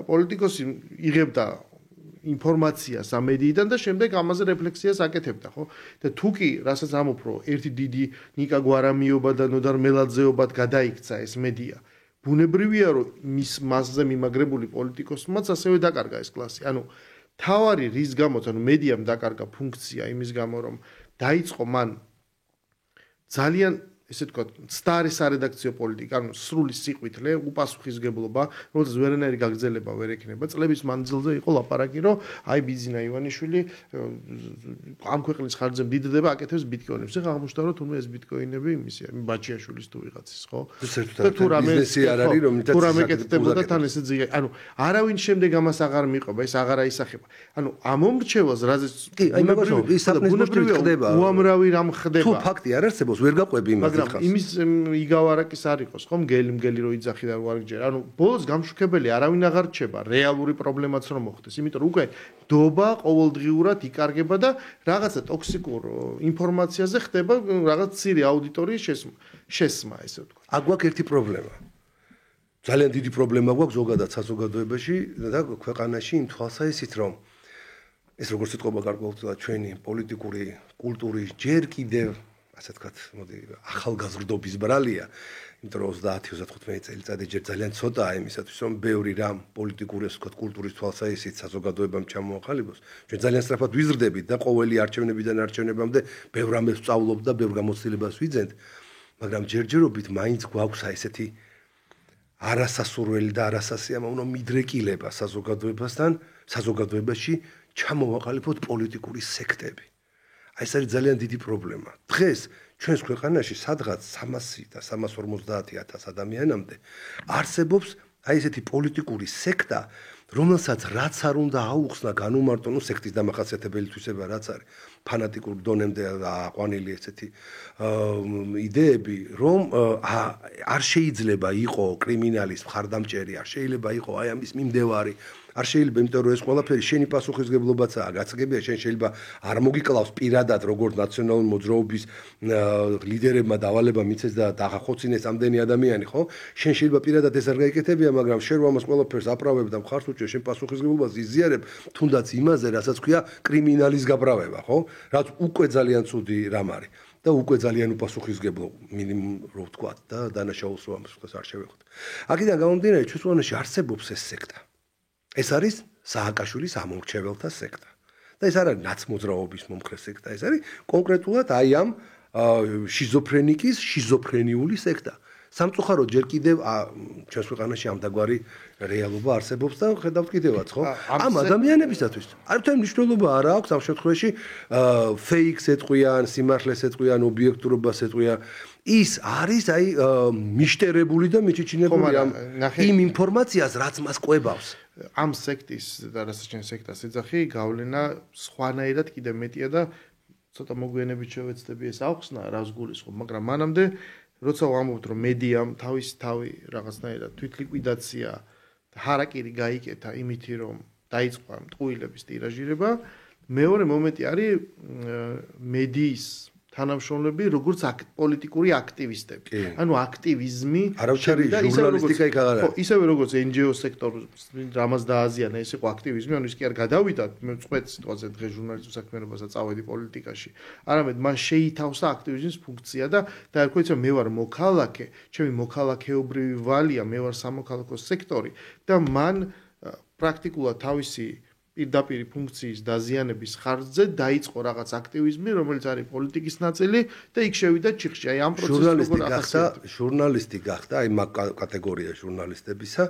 პოლიტიკოსი იღებდა ინფორმაციას ამ მედიიდან და შემდეგ ამაზე რეფლექსიას აკეთებდა, ხო? და თუ კი, რასაც ამოფრო, ერთი დიდი ნიკა გვარამიობა და ნოდარ მელაძეობად გადაიქცა ეს მედია. ბუნებრივია, რომ მასზე მიმაგრებული პოლიტიკოსმაც ასევე დაკარგა ეს კლასი. ანუ თავარი რის გამოც, ანუ მედიამ დაკარგა ფუნქცია იმის გამო, რომ დაიწყო მან ძალიან ესე ვთქვათ, სტარი სარედაქციო პოლიტიკა, ანუ სრული სიყვითლე, უპასუხისგებლობა, რომელსაც ვერანაირი გაგრძელება ვერ ექნება. წლების მანძილზე იყო ლაპარაკი, რომ აი ბიზინა ივანიშვილი ამ ქვეყნის ხარჯზე მდიდდება, აკეთებს ბიტკოინებს. ეხლა აღმოჩნდა, რომ თუნდაც ეს ბიტკოინები იმისია, ბაჩიაშვილის თუ ვიღაცის, ხო? და თუ რამე არ არის, რომ თუ რამე ეკეთებოდა თან ესე ძია. ანუ არავინ შემდეგ ამას აღარ მიყვება, ეს აღარ აისახება. ანუ ამ მომრჩეველს, რაზეც კი, აი მაგალითად, ის საფნესბურთი ხდება. უამრავი რამ ხდება. თუ ფაქტი არ არსებობს, ვერ გაყვები იმას. მაგრამ იმის იგავარაკის არ იყოს, ხომ? მგელი რო იძახი და ვარგჯერ. ანუ ბოლოს გამშუქებელი არავინ აღარ რჩება, რეალური პრობლემაც რომ მოხდეს. იმიტომ რომ უკვე დობა ყოველდღიურად იკარგება და რაღაცა ტოქსიკურ ინფორმაციაზე ხდება რაღაც ცირე აუდიტორიის შესმა, ესე ვთქვა. აქ გვაქვს ერთი პრობლემა. ძალიან დიდი პრობლემა გვაქვს ზოგადად საზოგადოებაში და ქვეყანაში იმ თვალსაზრისით, რომ ეს როგორც სიტყვა გარკვეულწილად ჩვენი პოლიტიკური კულტურის ჯერ კიდევ ასე ვთქვათ, მოდი ახალგაზრდობის ბრალია, იმიტომ რომ 30-35 წელიწადი ჯერ ძალიან ცოტაა იმისათვის, რომ ბევრი რამ პოლიტიკური, ასე ვთქვათ, კულტურის თვალსაზრისით საზოგადოებამ ჩამოაყალიბოს. ჩვენ ძალიან სწრაფად ვიზრდებით და ყოველი არჩევნებიდან არჩევნებამდე ბევრ რამეს ვსწავლობთ და ბევრ გამოცდილებას ვიძენთ, მაგრამ ჯერჯერობით მაინც გვაქვს ესეთი არასასურველი და არასასიამოვნო მიდრეკილება საზოგადოებაში ჩამოვაყალიბოთ პოლიტიკური სექტები. აი ეს არის ძალიან დიდი პრობლემა. დღეს ჩვენს ქვეყანაში სადღაც 300 და 350,000 ადამიანამდე არსებობს აი ესეთი პოლიტიკური სექტა, რომელსაც რაც არ უნდა აუხსნა განუმარტო, ნუ სექტის დამახასიათებელი თვისება რაც არის, ფანატიკურ დონემდე აყვანილი ესეთი იდეები, რომ არ შეიძლება იყო კრიმინალის მხარდამჭერი, არ შეიძლება იყო აი ამის მიმდევარი, არ შეიძლება, იმიტომ რომ ეს ყველაფერი შენი პასუხისგებლობაცაა, გაცგებია, შენ შეიძლება არ მოგიკლავს პირადად როგორც ნაციონალური მოძრაობის ლიდერებმა დავალება მიცეს და დაღახოცინეს ამდენი ადამიანი, ხო? შენ შეიძლება პირადად ეს არ გაიკეთებია, მაგრამ შენ რომ ამას ყველაფერს აправებ და მხარს უჭერ, შენ პასუხისგებლობას იზიარებ, თუნდაც იმაზე, რასაც ქვია კრიმინალის გაправება, ხო? რაც უკვე ძალიან ცუდი რამ არის და უკვე ძალიან უპასუხისგებლო მინიმუმ რო ვთქვათ და დანაშაულს რომ ამას არ შევეხოთ. აქედან გამომდინარე, ჩვენს ქვეყანაში არსებობს ეს სექტა. ეს არის სააკაშვილის ამორჩეველთა სექტა. და ეს არ არის ნაცმოძრაობის მომხრე სექტა, ეს არის კონკრეტულად აი ამ შიზოფრენიკის შიზოფრენიული სექტა. სამწუხაროდ ჯერ კიდევ ჩვენს ქვეყანაში ამდაგვარი რეალობა არსებობს და ხედავთ კიდევაც, ხო? ამ ადამიანებისათვის არც მნიშვნელობა არ აქვს ამ შემთხვევაში ფეიქს ეტყვიან, სიმართლეს ეტყვიან, ობიექტურობას ეტყვიან. ის არის აი მიშტერებული და მიჩიჩინებული იმ ინფორმაციას, რაც მას ყვებავს. ამ სექტის და რასაც ჩვენ სექტას ეძახი, გავლენა სხვანაირად კიდე მეტია და ცოტა მოგვიანებით შევეცდები ეს აუხსნა, რას გულისხმობ, მაგრამ მანამდე როცა ვამბობთ, რომ მედიამ თავის თავი რაღაცნაირად თვითლიკვიდაცია და ჰარაკირი გაიკეთა იმითი, რომ დაიწყო ამ ტყუილების ტირაჟირება, მეორე მომენტი არის მედიის თანამშრომლები, როგორც პოლიტიკური აქტივისტები. ანუ აქტივიზმი და ჟურნალისტიკა იქ აღარ არის. ისევე როგორც NGO სექტორს რამაც დააზიანა, ეს იყო აქტივიზმი, ანუ ის კი არ გადავიდა, მე წვეთ სიტყვაზე დღეს ჟურნალისტურ საქმიანობასაც წავედი პოლიტიკაში. არამედ მან შეითავსა აქტივიზმის ფუნქცია და დაერქვა იცი მე ვარ მოქალაქე, ჩემი მოქალაქეობრივი ვალია, მე ვარ სამოქალაქო სექტორი და მან პრაქტიკულად თავისი პირდაპირ ფუნქციის დაზიანების ხარჯზე დაიწყო რაღაც აქტივიზმი, რომელიც არის პოლიტიკის ნაწილი და იქ შევიდა ჩიხში. აი ამ პროცესს როგორ ახასიათებთ? ჟურნალისტი გახდა, აი მაგ კატეგორია ჟურნალისტებისა,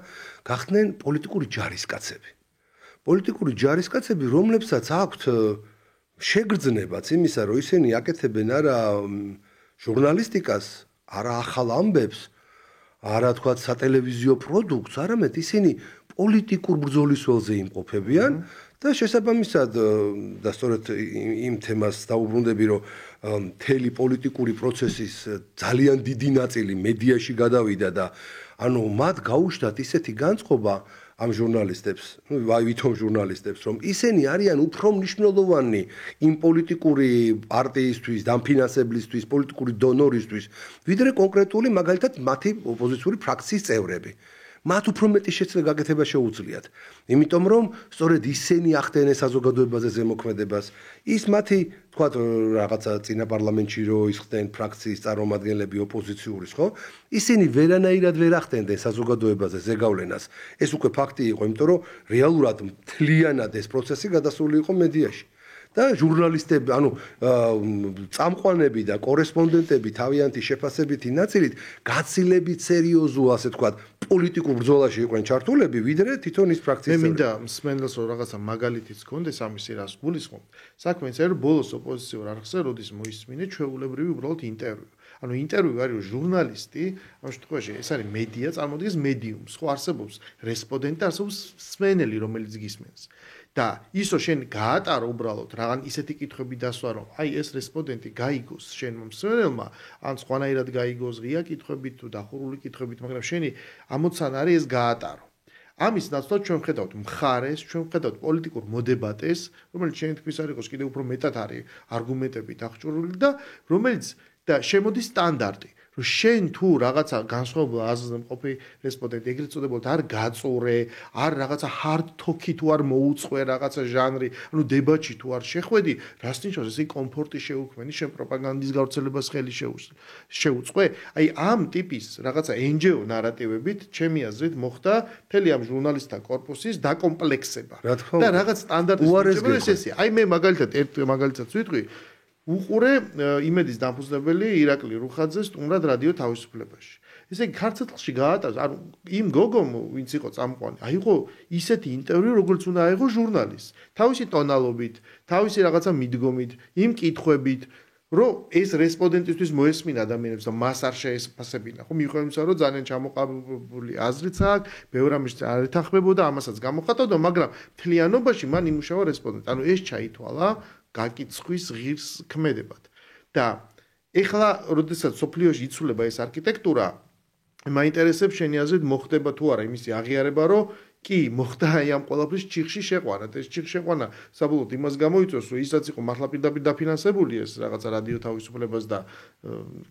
გახდნენ პოლიტიკური ჯარისკაცები. პოლიტიკური ჯარისკაცები, რომლებსაც აქვთ შეგრძნებაც იმისა, რომ ისინი აკეთებენ არა ჟურნალისტიკას, არა ახალ ამბებს, არა თქვა სატელევიზიო პროდუქტს, არამედ ისინი პოლიტიკურ ბრძოლის ველზე იმყოფებიან და შესაბამისად და სწორედ იმ თემას დაუბრუნდები, რომ მთელი პოლიტიკური პროცესის ძალიან დიდი ნაწილი მედიაში გადავიდა და ანუ მათ გაუშვათ ისეთი განწყობა ამ ჟურნალისტებს, ვითომ ჟურნალისტებს, რომ ისინი არიან უფრო მნიშვნელოვანი იმ პოლიტიკური პარტიისთვის, დამფინანსებლისთვის, პოლიტიკური დონორისთვის, ვიდრე კონკრეტული მაგალითად მათი ოპოზიციური ფრაქციის წევრები. მათ უფრო მეტი შეცდომა გაკეთება შეუძლიათ. იმიტომ რომ სწორედ ისინი ახდენენ საზოგადოებაზე ზემოქმედებას, ის მათი თქვა რაღაცა წინა პარლამენტში რო ისხდნენ ფრაქციის წარმომადგენლები ოპოზიციური, ხო? ისინი ვერანაირად ვერ ახდენდნენ საზოგადოებაზე ზეგავლენას. ეს უკვე ფაქტი იყო, იმიტომ რომ რეალურად მთლიანად ეს პროცესი გადასული იყო მედიაში. და ჟურნალისტები, ანუ წამყვანები და კორესპონდენტები თავიანთი შეფასებითი ნაწილით გაცილებით სერიოზულ, ასე თქვა, პოლიტიკურ ბრძოლაში იყვნენ ჩართულები, ვიდრე თვითონ ის ფრაქციის. მე მინდა მსმენელს რომ რაღაცა მაგალითიც გქონდეს ამის რას გულისხმობ. საქმე ის არის, რომ ბოლოს ოპოზიციურ არხზე როდის მოისმინე ჩვეულებრივი უბრალოდ ინტერვიუ. ანუ ინტერვიუ არის, რომ ჟურნალისტი, ამ შემთხვევაში ეს არის მედია, წარმოადგენს მედიუმს, ხო არსებობს რესპონდენტი, არსებობს მსმენელი, რომელიც გისმენს. და ისო შენ გაატარო უბრალოდ რაღაც ისეთი კითხვები დასვა, რომ აი ეს რესპონდენტი გაიგოს შენმა მსმენელმა, ან სხვანაირად გაიგოს ღია კითხვებით თუ დახურული კითხვებით, მაგრამ შენი ამოცანა არის ეს გაატარო. ამის ნაცვლად ჩვენ ვხედავთ მხარეს, ჩვენ ვხედავთ პოლიტიკურ მოდებატეს, რომელიც შენი თქმის არ იყოს კიდევ უფრო მეტად არის არგუმენტებით აღჭურვილი და რომელიც და შემოდის სტანდარტი. რომ შენ თუ რაღაცა განსხვავებულ აზრზე მყოფი რესპონდენტი ეგრეთ წოდებულად არ გაწურე, არ რაღაცა hard talk-ი თუ არ მოუწყვე რაღაცა ჟანრი, ანუ დებატში თუ არ შეხვედი, რას ნიშნავს ესე კომფორტი შეუქმენი, შენ პროპაგანდის გავრცელებას ხელი შეუწყვე? აი ამ ტიპის რაღაცა NGO ნარატივებით, ჩემი აზრით, მოხდა მთელი ამ ჟურნალისტთა კორპუსის დაკომპლექსება. და რაღაც სტანდარტის მიჭრება ესეა. აი მე მაგალითად ერთ მაგალითად ვიტყვი, უყურე იმედის დამფუძნებელი ირაკლი რუხაძეს სტუმრად რადიო თავისუფლებაში. ესე იგი ქართლში გაატარეს, ანუ იმ გოგომ, ვინც იყო წამყვანი, აიღო ისეთი ინტერვიუ, როგორც უნდა აიღო ჟურნალისტს. თავისი ტონალობით, თავისი რაღაცა მიდგომით, იმ კითხვებით, რომ ეს რესპონდენტისთვის მოესმინა ადამიანებს და მას არ შეესფასებინა. ხო მიუხედავად იმისა, რომ ძალიან ჩამოყალიბებული აზრიც აქვს, ბევრ ამის არ ეთანხმებოდა, ამასაც გამოხატავდა, მაგრამ მთლიანობაში მან იმუშავა რესპონდენტი. ანუ ეს ჩაითვალა გაკიცხვის ღირს ქმედებად. და ეხლა, როდესაც სოფლიოში იცვლება ეს არქიტექტურა, მაინტერესებს შენი აზრით მოხდება თუ არა იმისი აღიარება, რომ კი, მოხდა აი ამ ყველაფრის ჩიხში შეყვანა. ეს ჩიხში შეყვანა საბოლოოდ იმას გამოიწვევს, რომ ისაც იყო მართლა პირდაპირ დაფინანსებული ეს რაღაცა რადიო თავისუფლებას და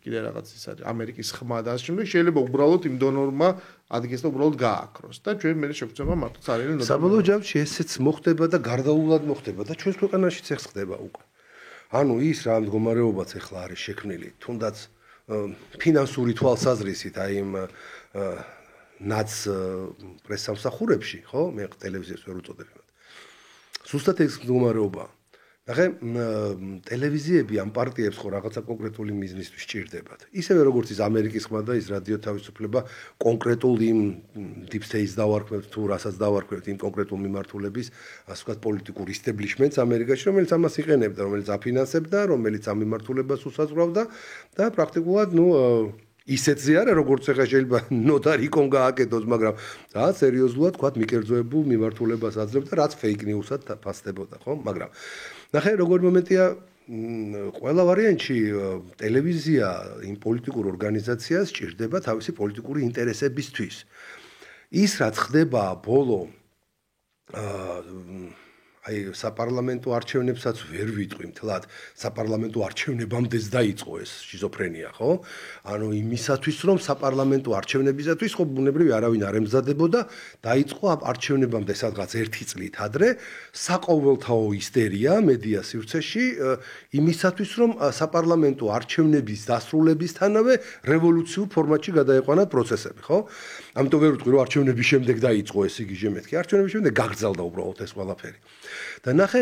კიდე რაღაც ის არის ამერიკის ხმა და ამ შემდეგ შეიძლება უბრალოდ იმ დონორმა ადგეს და უბრალოდ გააქროს და ჩვენ მე შეგვწება მარტო царელი ნოდები. საბოლოო ჯამში ესეც მოხდება და გარდაუვლად მოხდება და ჩვენს ქვეყანაშიც ეს ხდება უკვე. ანუ ის რა მდგომარეობაც ახლა არის შექმნილი, თუნდაც ფინანსური თვალსაზრისით აი იმ ნაც პრესსამსახურებში, ხო? მე ტელევიზიას ვერ უწოდებ მათ. ზუსტად ეს მდგომარეობაა. ნახე, ტელევიზიები ამ პარტიებს ხო რაღაცა კონკრეტული მიზნისთვის სჭირდებათ. ისევე როგორც ის ამერიკის ხმა და ის რადიო თავისუფლება კონკრეტულ იმ deep state-ს დავარქმევთ თუ რასაც დავარქმევთ იმ კონკრეტულ მიმართულების, ასე ვთქვათ, პოლიტიკურ establishment-ს ამერიკაში, რომელიც ამას იყენებდა, რომელიც აფინანსებდა, რომელიც ამ მიმართულებას უსაზღვრავდა და პრაქტიკულად, ისეთზე არა, როგორც ახლა შეიძლება ნოტარიკონ გააკეთოს, მაგრამ რაც სერიოზულად თქვათ მიკერძოებულ მიმართულებას აძლევდა, რაც fake news-ად ფასდებოდა, ხო? მაგრამ ნახე, როგორ მომენტია, ყველა ვარიანტში ტელევიზია იმ პოლიტიკურ ორგანიზაციას სჭირდება თავისი პოლიტიკური ინტერესებისთვის. ის რაც ხდება ბოლო აი საპარლამენტო არჩევნებსაც ვერ ვიტყვი მთლად საპარლამენტო არჩევნებამდეც დაიწყო ეს შიზოფრენია ხო ანუ იმისათვის რომ საპარლამენტო არჩევნებისათვის ხო ბუნებრივი არავინ არ ემზადებოდა დაიწყო არჩევნებამდე სადღაც 1 წლით ადრე საყოველთაო ისტერია მედია სივრცეში იმისათვის რომ საპარლამენტო არჩევნების დასრულებისთანავე რევოლუციურ ფორმატში გადაეყვანათ პროცესები ხო ამიტომ ვერ ვიტყვი რომ არჩევნების შემდეგ დაიწყო ეს იგი მეთქი არჩევნების შემდეგ გაგრძელდა უბრალოდ ეს ყველაფერი და ნახე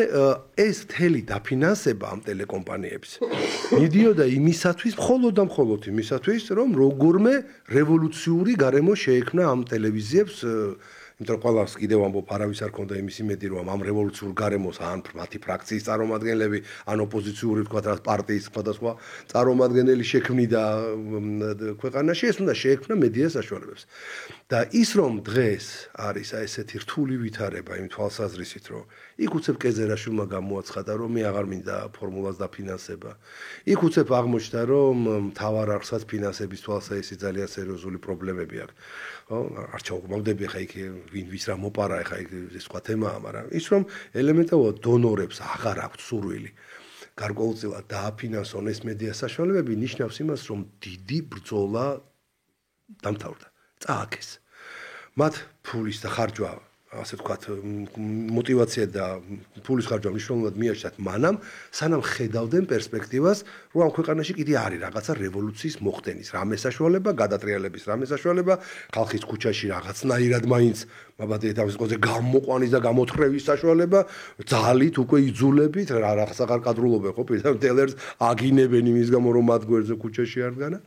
ეს მთელი დაფინანსება ამ ტელეკომპანიების მიდიოდა იმისათვის მხოლოდ იმისათვის რომ როგორმე რევოლუციური გარემო შეექმნა ამ ტელევიზიებს იმიტომ რომ ყველას კიდევ ამბობ არავის არ ქონდა იმის იმედი რომ ამ რევოლუციურ გარემოს ან მათი ფრაქციის წარმომადგენლები ან ოპოზიციური თქვა პარტიის სხვადასხვა წარმომადგენელი შექმნიდა ქვეყანაში ეს უნდა შეექმნა მედია საშუალებებს და ის რომ დღეს არის აი ესეთი რთული ვითარება იმ თვალსაზრისით რომ იქ უცებ კეზერაშვილმა გამოაცხადა რომ მე აღარ მინდა ფორმულას დაფინანსება იქ უცებ აღმოჩნდა რომ მთავარ არხსაც ფინანსების თვალსაზრისით ძალიან სერიოზული პრობლემები აქვს ხო არ ჩაუყმავდები ხა იქ ვინ ვის რა მოპარა ხა იქ ეს სხვა თემაა მაგრამ ის რომ ელემენტარულად დონორებს აღარ აქვთ სურვილი გარკვეულწილად დააფინანსონ ეს მედია საშუალებები ნიშნავს იმას რომ დიდი ბრძოლა დამთავრდა წააგეს მათ ფულის და ხარჯვა ასე ვთქვათ мотивация და ფულის ხარჯვა მნიშვნელოვნად მიაჩნდათ მანამ სანამ ხედავდნენ პერსპექტივას რომ ამ ქვეყანაში კიდე არის რაღაცა რევოლუციის მოხდენის რამე საშუალება გადატრიალების რამე საშუალება ხალხის ქუჩაში რაღაცნაირად მაინც მაბადეთ ამის ყოზე გამოყვანის და გამოთხრევის საშუალება ძალით უკვე იძულებით რაღაც აღარ კადრულობენ ხო პირდაპირ ტელერს აგინებენ იმის გამო რომ მათ გვერდზე ქუჩაში არ დგანა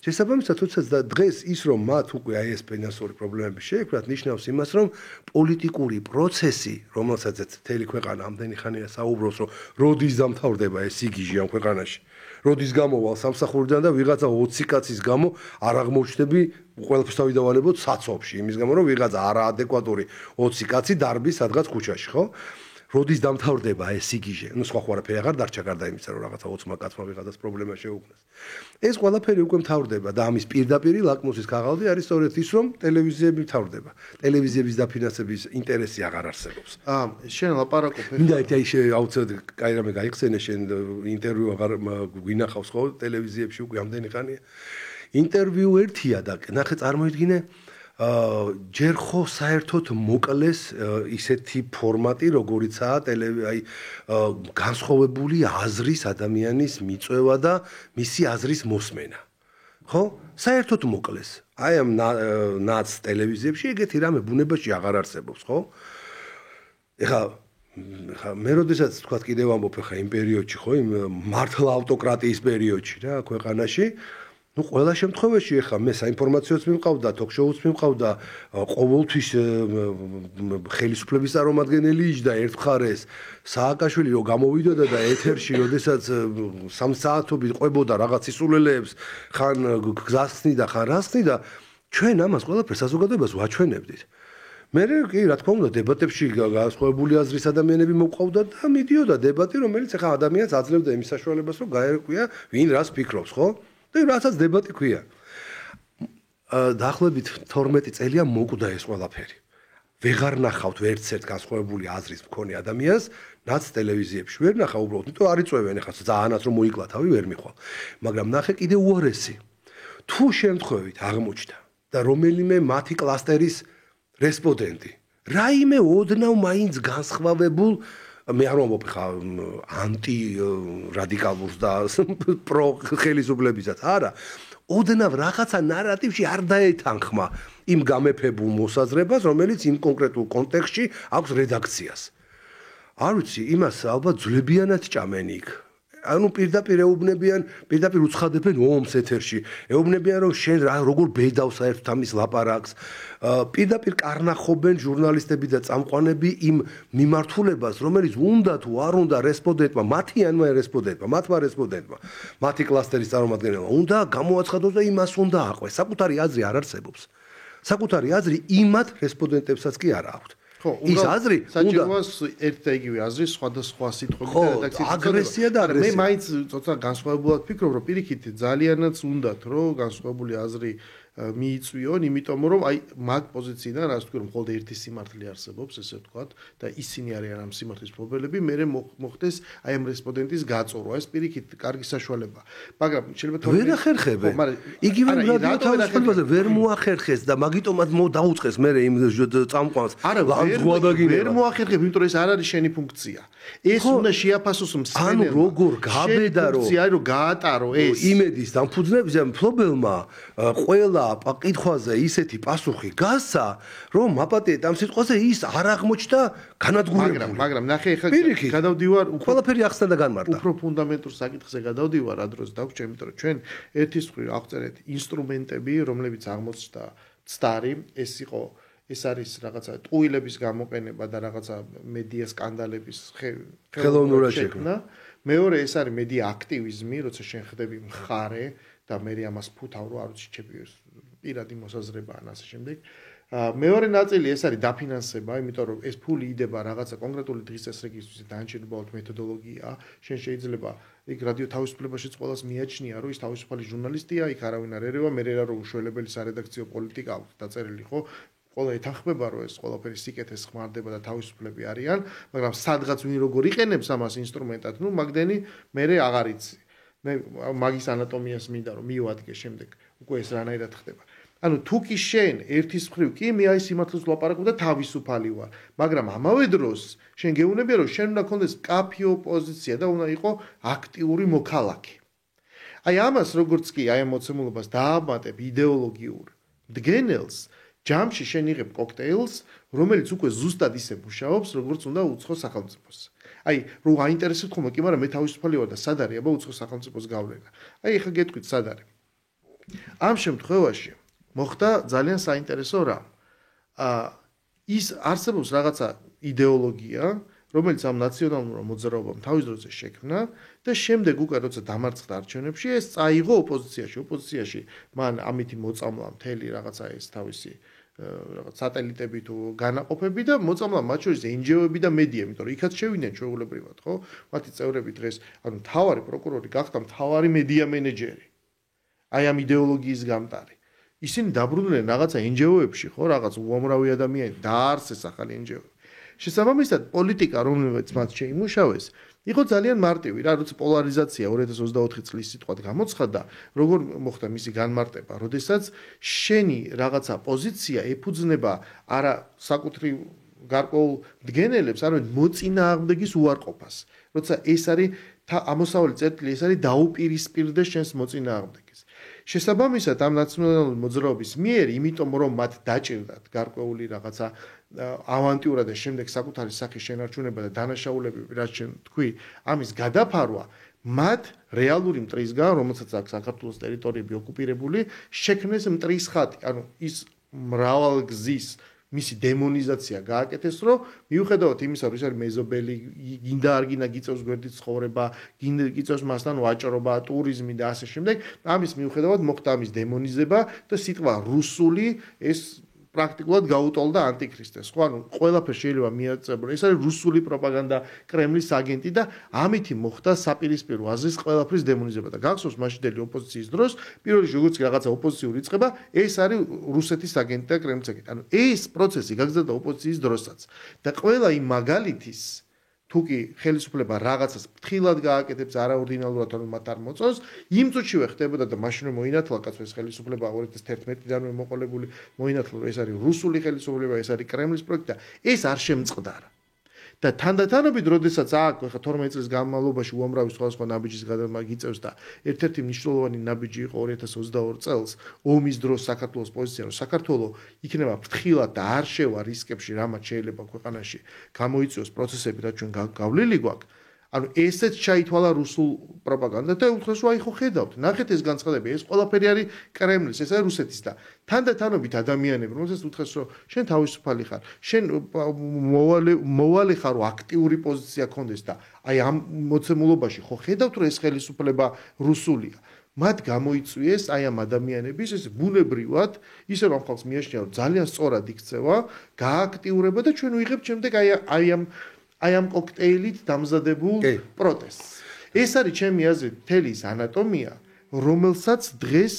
შესაბამისად თუცაც და დღეს ის რომ მათ უკვე აი ეს ფინანსური პრობლემები შეექმნათ ნიშნავს იმას რომ პოლიტიკური პროცესი რომელსაც მთელი ქვეყანა ამდენი ხანია საუბრობს რომ როდის დამთავრდება ეს სიგიჟე ამ ქვეყანაში როდის გამოვალ სამსახურიდან და ვიღაცა 20 კაცის გამო არ აღმოჩნდები ყველაფერს თავიდანვანებოდ საცობში იმის გამო რომ ვიღაცა არაადეკვატური 20 კაცი დარბის სადღაც ქუჩაში ხო როდის დამთავრდება ეს სიგიჟე? ნუ სხვა ყველაფერი აღარ დარჩა გარდა იმისა, რომ რაღაცა 20 კაცმა ვიღაცას პრობლემა შეუქმნას. ეს ყველაფერი უკვე მთავრდება და ამის პირდაპირი ლაკმუსის ქაღალდი არის სწორედ ის, რომ ტელევიზიები მთავრდება. ტელევიზიების დაფინანსების ინტერესი აღარ არსებობს. შენ ლაპარაკობ. მინდა აი აუცილებლად კაი რამე გაიხსენე შენ ინტერვიუ აღარ გვინახავს ხო ტელევიზიებში უკვე ამდენი ხანია. ინტერვიუ ერთია და ნახე წარმოიდგინე ჯერ ხო საერთოდ მოკლეს ისეთი ფორმატი, როგორიცაა აი განსხვავებული აზრის ადამიანის მიწვევა და მისი აზრის მოსმენა. ხო? საერთოდ მოკლეს. აი ამ ნაც ტელევიზიებში ეგეთი რამე ბუნებაში აღარ არსებობს, ხო? ეხლა მე როდესაც თქვა კიდევ ამბობ ხა იმ პერიოდში, ხო, იმ მართლა ავტოკრატიის პერიოდში რა ქვეყანაში ну ყველა შემთხვევაში ახლა მე საინფორმაციოც მიმყავდა, ток-შოუც მიმყავდა, ყოველთვის ხელისუფლების წარმომადგენელი იჯდა ერთხარეს, სააკაშვილი რო გამოვიდოდა და ეთერში, როდესაც 3 საათობით ყვებოდა რაღაც ისულელეებს, ხან გზასწნიდა, ხან რასწნიდა, ჩვენ ამას ყველაფერს საზოგადოებას ვაჩვენებდით. მე კი რა თქმა უნდა დებატებში განსხვავებული აზრის ადამიანები მოყვავდა და მიდიოდა დებატი, რომელიც ახლა ადამიანს აძლევდა იმის საშუალებას, რომ გაერკვია ვინ რას ფიქრობს, ხო? და რასაც დებატი ქვია. დაახლოებით 12 წელია მოკვდა ეს ყველაფერი. ვეღარ ნახავთ ვერცერთ განსხვავებული აზრის მქონე ადამიანს, რაც ტელევიზიებში ვერ ნახავ უბრალოდ, იმიტომ არ იწვევენ ახლა ძალიანაც რომ მოიკლა თავი ვერ მიხვალ. მაგრამ ნახე კიდე უარესი. თუ შემთხვევით აღმოჩნდა და რომელიმე მათი კლასტერის რესპონდენტი, რაიმე ოდნავ მაინც განსხვავებულ მე არ ვამბობ ხა ანტი რადიკალურს და პრო ხელისუფლებისაც არა ოდნავ რაღაცა ნარატივში არ დაეთანხმა იმ გამეფებულ მოსაზრებას რომელიც იმ კონკრეტულ კონტექსტში აქვს რედაქციას არ ვიცი იმას ალბათ ძლებიანად ჭამენ იქ ანუ პირდაპირ ეუბნებიან პირდაპირ უცხადებენ ომს ეთერში ეუბნებიან რომ შენ როგორ ბედავს საერთოდ ამის ლაპარაკს პირდაპირ კარნახობენ ჟურნალისტები და წამყვანები იმ მიმართულებას რომელიც უნდა თუ არ უნდა რესპონდენტმა მათიანმა რესპონდენტმა მათი კლასტერის წარმომადგენელმა უნდა გამოაცხადოს და იმას უნდა აყვეს საკუთარი აზრი არ არსებობს საკუთარი აზრი იმათ რესპონდენტებსაც კი არ აქვთ ის აზრი საჭიროა ერთ და იგივე აზრი სხვადასხვა სიტყვებით და რედაქციით აგრესია და მე მაინც ცოტა განსხვავებულად ვფიქრობ რომ პირიქით ძალიანაც უნდათ რომ განსხვავებული აზრი მიიწვიონ, იმიტომ რომ აი მაგ პოზიციიდან რაც თქვი რომ მხოლოდ ერთი სიმართლე არსებობს, ესე ვთქვათ, და ისინი არიან ამ სიმართლის მფლობელები, მე მოხდეს აი ამ რესპონდენტის გაწურვა. ეს პირიქით კარგი საშუალებაა. მაგრამ შეიძლება ვერ ახერხებენ. იგივე რადიო თავისუფლებაზე ვერ მოახერხეს და მაგიტომაც დაუწყეს მე იმ წამყვანს. ვერ მოახერხებ, იმიტომ რომ ეს არ არის შენი ფუნქცია. ეს უნდა შეაფასოს მსმენელმა. ანუ როგორ გაბედა რომ ფუნქცია რომ გაატარო ეს იმედის დამფუძნებელზე მფლობელმა ყველა კითხვაზე ისეთი პასუხი გასცა, რომ მაპატიეთ ამ სიტყვაზე ის არ აღმოჩნდა განადგურებული. მაგრამ ნახე ეხლა გადავდივარ ყველაფერი ახსნა და განმარტა. უფრო ფუნდამენტურ საკითხზე გადავდივარ, რა დროს დაგვრჩა, იმიტომ რომ ჩვენ ერთის მხრივ აღწერეთ ინსტრუმენტები, რომლებიც აღმოჩნდა ცდარი, ეს არის რაღაცა ტყუილების გამოყენება და რაღაცა მედია სკანდალების ხელოვნურად შექმნა. მეორე ეს არის მედია აქტივიზმი, როცა შენ ხდები მხარე და მე ამას ფუთავ რომ არ ვიცი ჩემი პირადი მოსაზრება ან ასე შემდეგ. მეორე ნაწილი ეს არის დაფინანსება, იმიტომ რომ ეს ფული იდება რაღაცა კონკრეტული დღის წესრიგისთვის და ანჩერბაოთ მეთოდოლოგია. შენ შეიძლება იქ რადიო თავისუფლებაშიც ყოველას მიაჩნია, რომ ის თავისუფალი ჟურნალისტია, იქ არავინ არ ერევა, მე რა რომ უშველებელი სარედაქციო პოლიტიკა აქვს დაწერილი, ხო? ყველა ეთანხმება რომ ეს ყველაფერი სიკეთეს ხმარდება და თავისუფლები არიან, მაგრამ სადღაც ვინ როგორ იყენებს ამას ინსტრუმენტად, ნუ მაგდენი მე აღარ იცი. მე მაგის ანატომიას მინდა რომ მივადგე შემდეგ უკვე ეს რანაირად ხდება. ანუ თუ კი შენ ერთის მხრივ კი მე აი სიმართლეს ვლაპარაკობ და თავისუფალი ვარ, მაგრამ ამავე დროს შენ გეუბნებია რომ შენ უნდა გქონდეს კაფე ოპოზიცია და უნდა იყო აქტიური მოქალაქე. აი ამას როგორც კი აი ამ მოცემულობას დაამატებ იდეოლოგიურ დგენელს, ჯამში შენ იღებ კოქტეილს, რომელიც უკვე ზუსტად ისე მუშაობს, როგორც უნდა უცხო სახელმწიფოს. აი, რო აინტერესებს ხომ კი, მაგრამ მე თავისუფალი ვარ და სად არის აბა უცხო სახელმწიფოს გავლენა. აი, ეხლა გეტყვით სად არის. ამ შემთხვევაში მოხდა ძალიან საინტერესო რა. ის არსებობს რაღაცა იდეოლოგია, რომელიც ამ ნაციონალურ მოძრაობამ თავის დროზე შექმნა და შემდეგ უკვე როცა დამარცხდა არჩევნებში, ეს წაიღო ოპოზიციაში. ოპოზიციაში მან ამითი მოწამლა მთელი რაღაცა ეს თავისი რაღაც სატელიტები თუ განაყოფები და მოწამლა მათ შორის NGO-ები და მედია, იმიტომ რომ იქაც შევიდნენ ჩვეულებრივად, ხო? მათი წევრები დღეს, ანუ მთავარი პროკურორი გახდა მთავარი მედია მენეჯერი. აი ამ იდეოლოგიის გამტარი. ისინი დაბრუნდნენ რაღაცა NGO-ებში, ხო, რაღაც უამრავი ადამიანი დაარსეს ახალი NGO. შესაბამისად, პოლიტიკა, რომელიც მათ შეიმუშავეს, იყო ძალიან მარტივი, რა, როცა პოლარიზაცია 2024 წლის სიტყვად გამოცხადდა, როგორ მოხდა მისი განმარტება, როდესაც შენი რაღაცა პოზიცია ეფუძნება არა საკუთრივ გარკვეულ დგენელებს, არამედ მოწინააღმდეგის უარყოფას. როცა ეს არის ამოსავალი წერტილი, ეს არის დაუპირისპირდეს შენს მოწინააღმდეგეს. შესაბამისად, ამ ნაციონალური მოძრაობის მიერ, იმიტომ რომ მათ დაჭირდათ გარკვეული რაღაცა ავანტიურა და შემდეგ საკუთარი სახის შენარჩუნება და დანაშაულები, რაც შენ თქვი, ამის გადაფარვა, მათ რეალური მტრისგან, რომელსაც აქვს საქართველოს ტერიტორიები ოკუპირებული, შექმნეს მტრის ხატი, ანუ ის მრავალგზის მისი დემონიზაცია გააკეთეს, რომ მიუხედავად იმისა, რომ ის არის მეზობელი, გინდა არ გინდა გიწევს გვერდით ცხოვრება, გინდა გიწევს მასთან ვაჭრობა, ტურიზმი და ასე შემდეგ, ამის მიუხედავად მოხდა ამის დემონიზება და სიტყვა რუსული ეს პრაქტიკულად გაუტოლდა ანტიქრისტეს. ხო, ანუ ყველაფერი შეიძლება მიაწებოს. ეს არის რუსული პროპაგანდა, კრემლის აგენტი და ამითი მოხდა საპირისპირო აზრის ყველაფრის დემონიზება და გახსოვს მაშინდელი ოპოზიციის დროს, პირველ რიგში როგორც კი რაღაცა ოპოზიციური იწყება, ეს არის რუსეთის აგენტი და კრემლის აგენტი. ანუ ეს პროცესი გაგრძელდა ოპოზიციის დროსაც და ყველა იმ მაგალითის თუ კი ხელისუფლება რაღაცას ფრთხილად გააკეთებს არაორდინალურად რომ მათ არ მოწონს, იმ წუთშივე ხდებოდა და მაშინ მოინათლა კაცო ეს ხელისუფლება 2011-დანვე მოყოლებული მოინათლა რომ ეს არის რუსული ხელისუფლება, ეს არის კრემლის პროექტი და ეს არ შემწყდარა. და თანდათანობით, როდესაც აქ ხა 12 წლის განმავლობაში უამრავი სხვადასხვა ნაბიჯის გადადგმა გიწევს და ერთ-ერთი მნიშვნელოვანი ნაბიჯი იყო 2022 წელს ომის დროს საქართველოს პოზიცია, რომ საქართველოს იქნება ფრთხილად და არ შევა რისკებში, რამაც შეიძლება ქვეყანაში გამოიწვიოს პროცესები, რაც ჩვენ გავლილი გვაქვს. ანუ ესეც ჩაითვალა რუსულ პროპაგანდას და უთხრეს რომ აი ხო ხედავთ, ნახეთ ეს განცხადებები, ეს ყველაფერი არის კრემლის, ეს არის რუსეთის და თანდათანობით ადამიანები, რომელსაც უთხრეს რომ შენ თავისუფალი ხარ, შენ მოვალე ხარ, რომ აქტიური პოზიცია გქონდეს და აი ამ მოცემულობაში ხო ხედავთ რომ ეს ხელისუფლება რუსულია. მათ გამოიწვიეს აი ამ ადამიანების ეს ბუნებრივად ისე რომ ხალხს მიაშნია რომ ძალიან სწორად იქცევა, გააქტიურება და ჩვენ ვიღებთ შემდეგ აი ამ კოქტეილით დამზადებულ პროტესტს. ეს არის ჩემი აზრით მთელი ის ანატომია, რომელსაც დღეს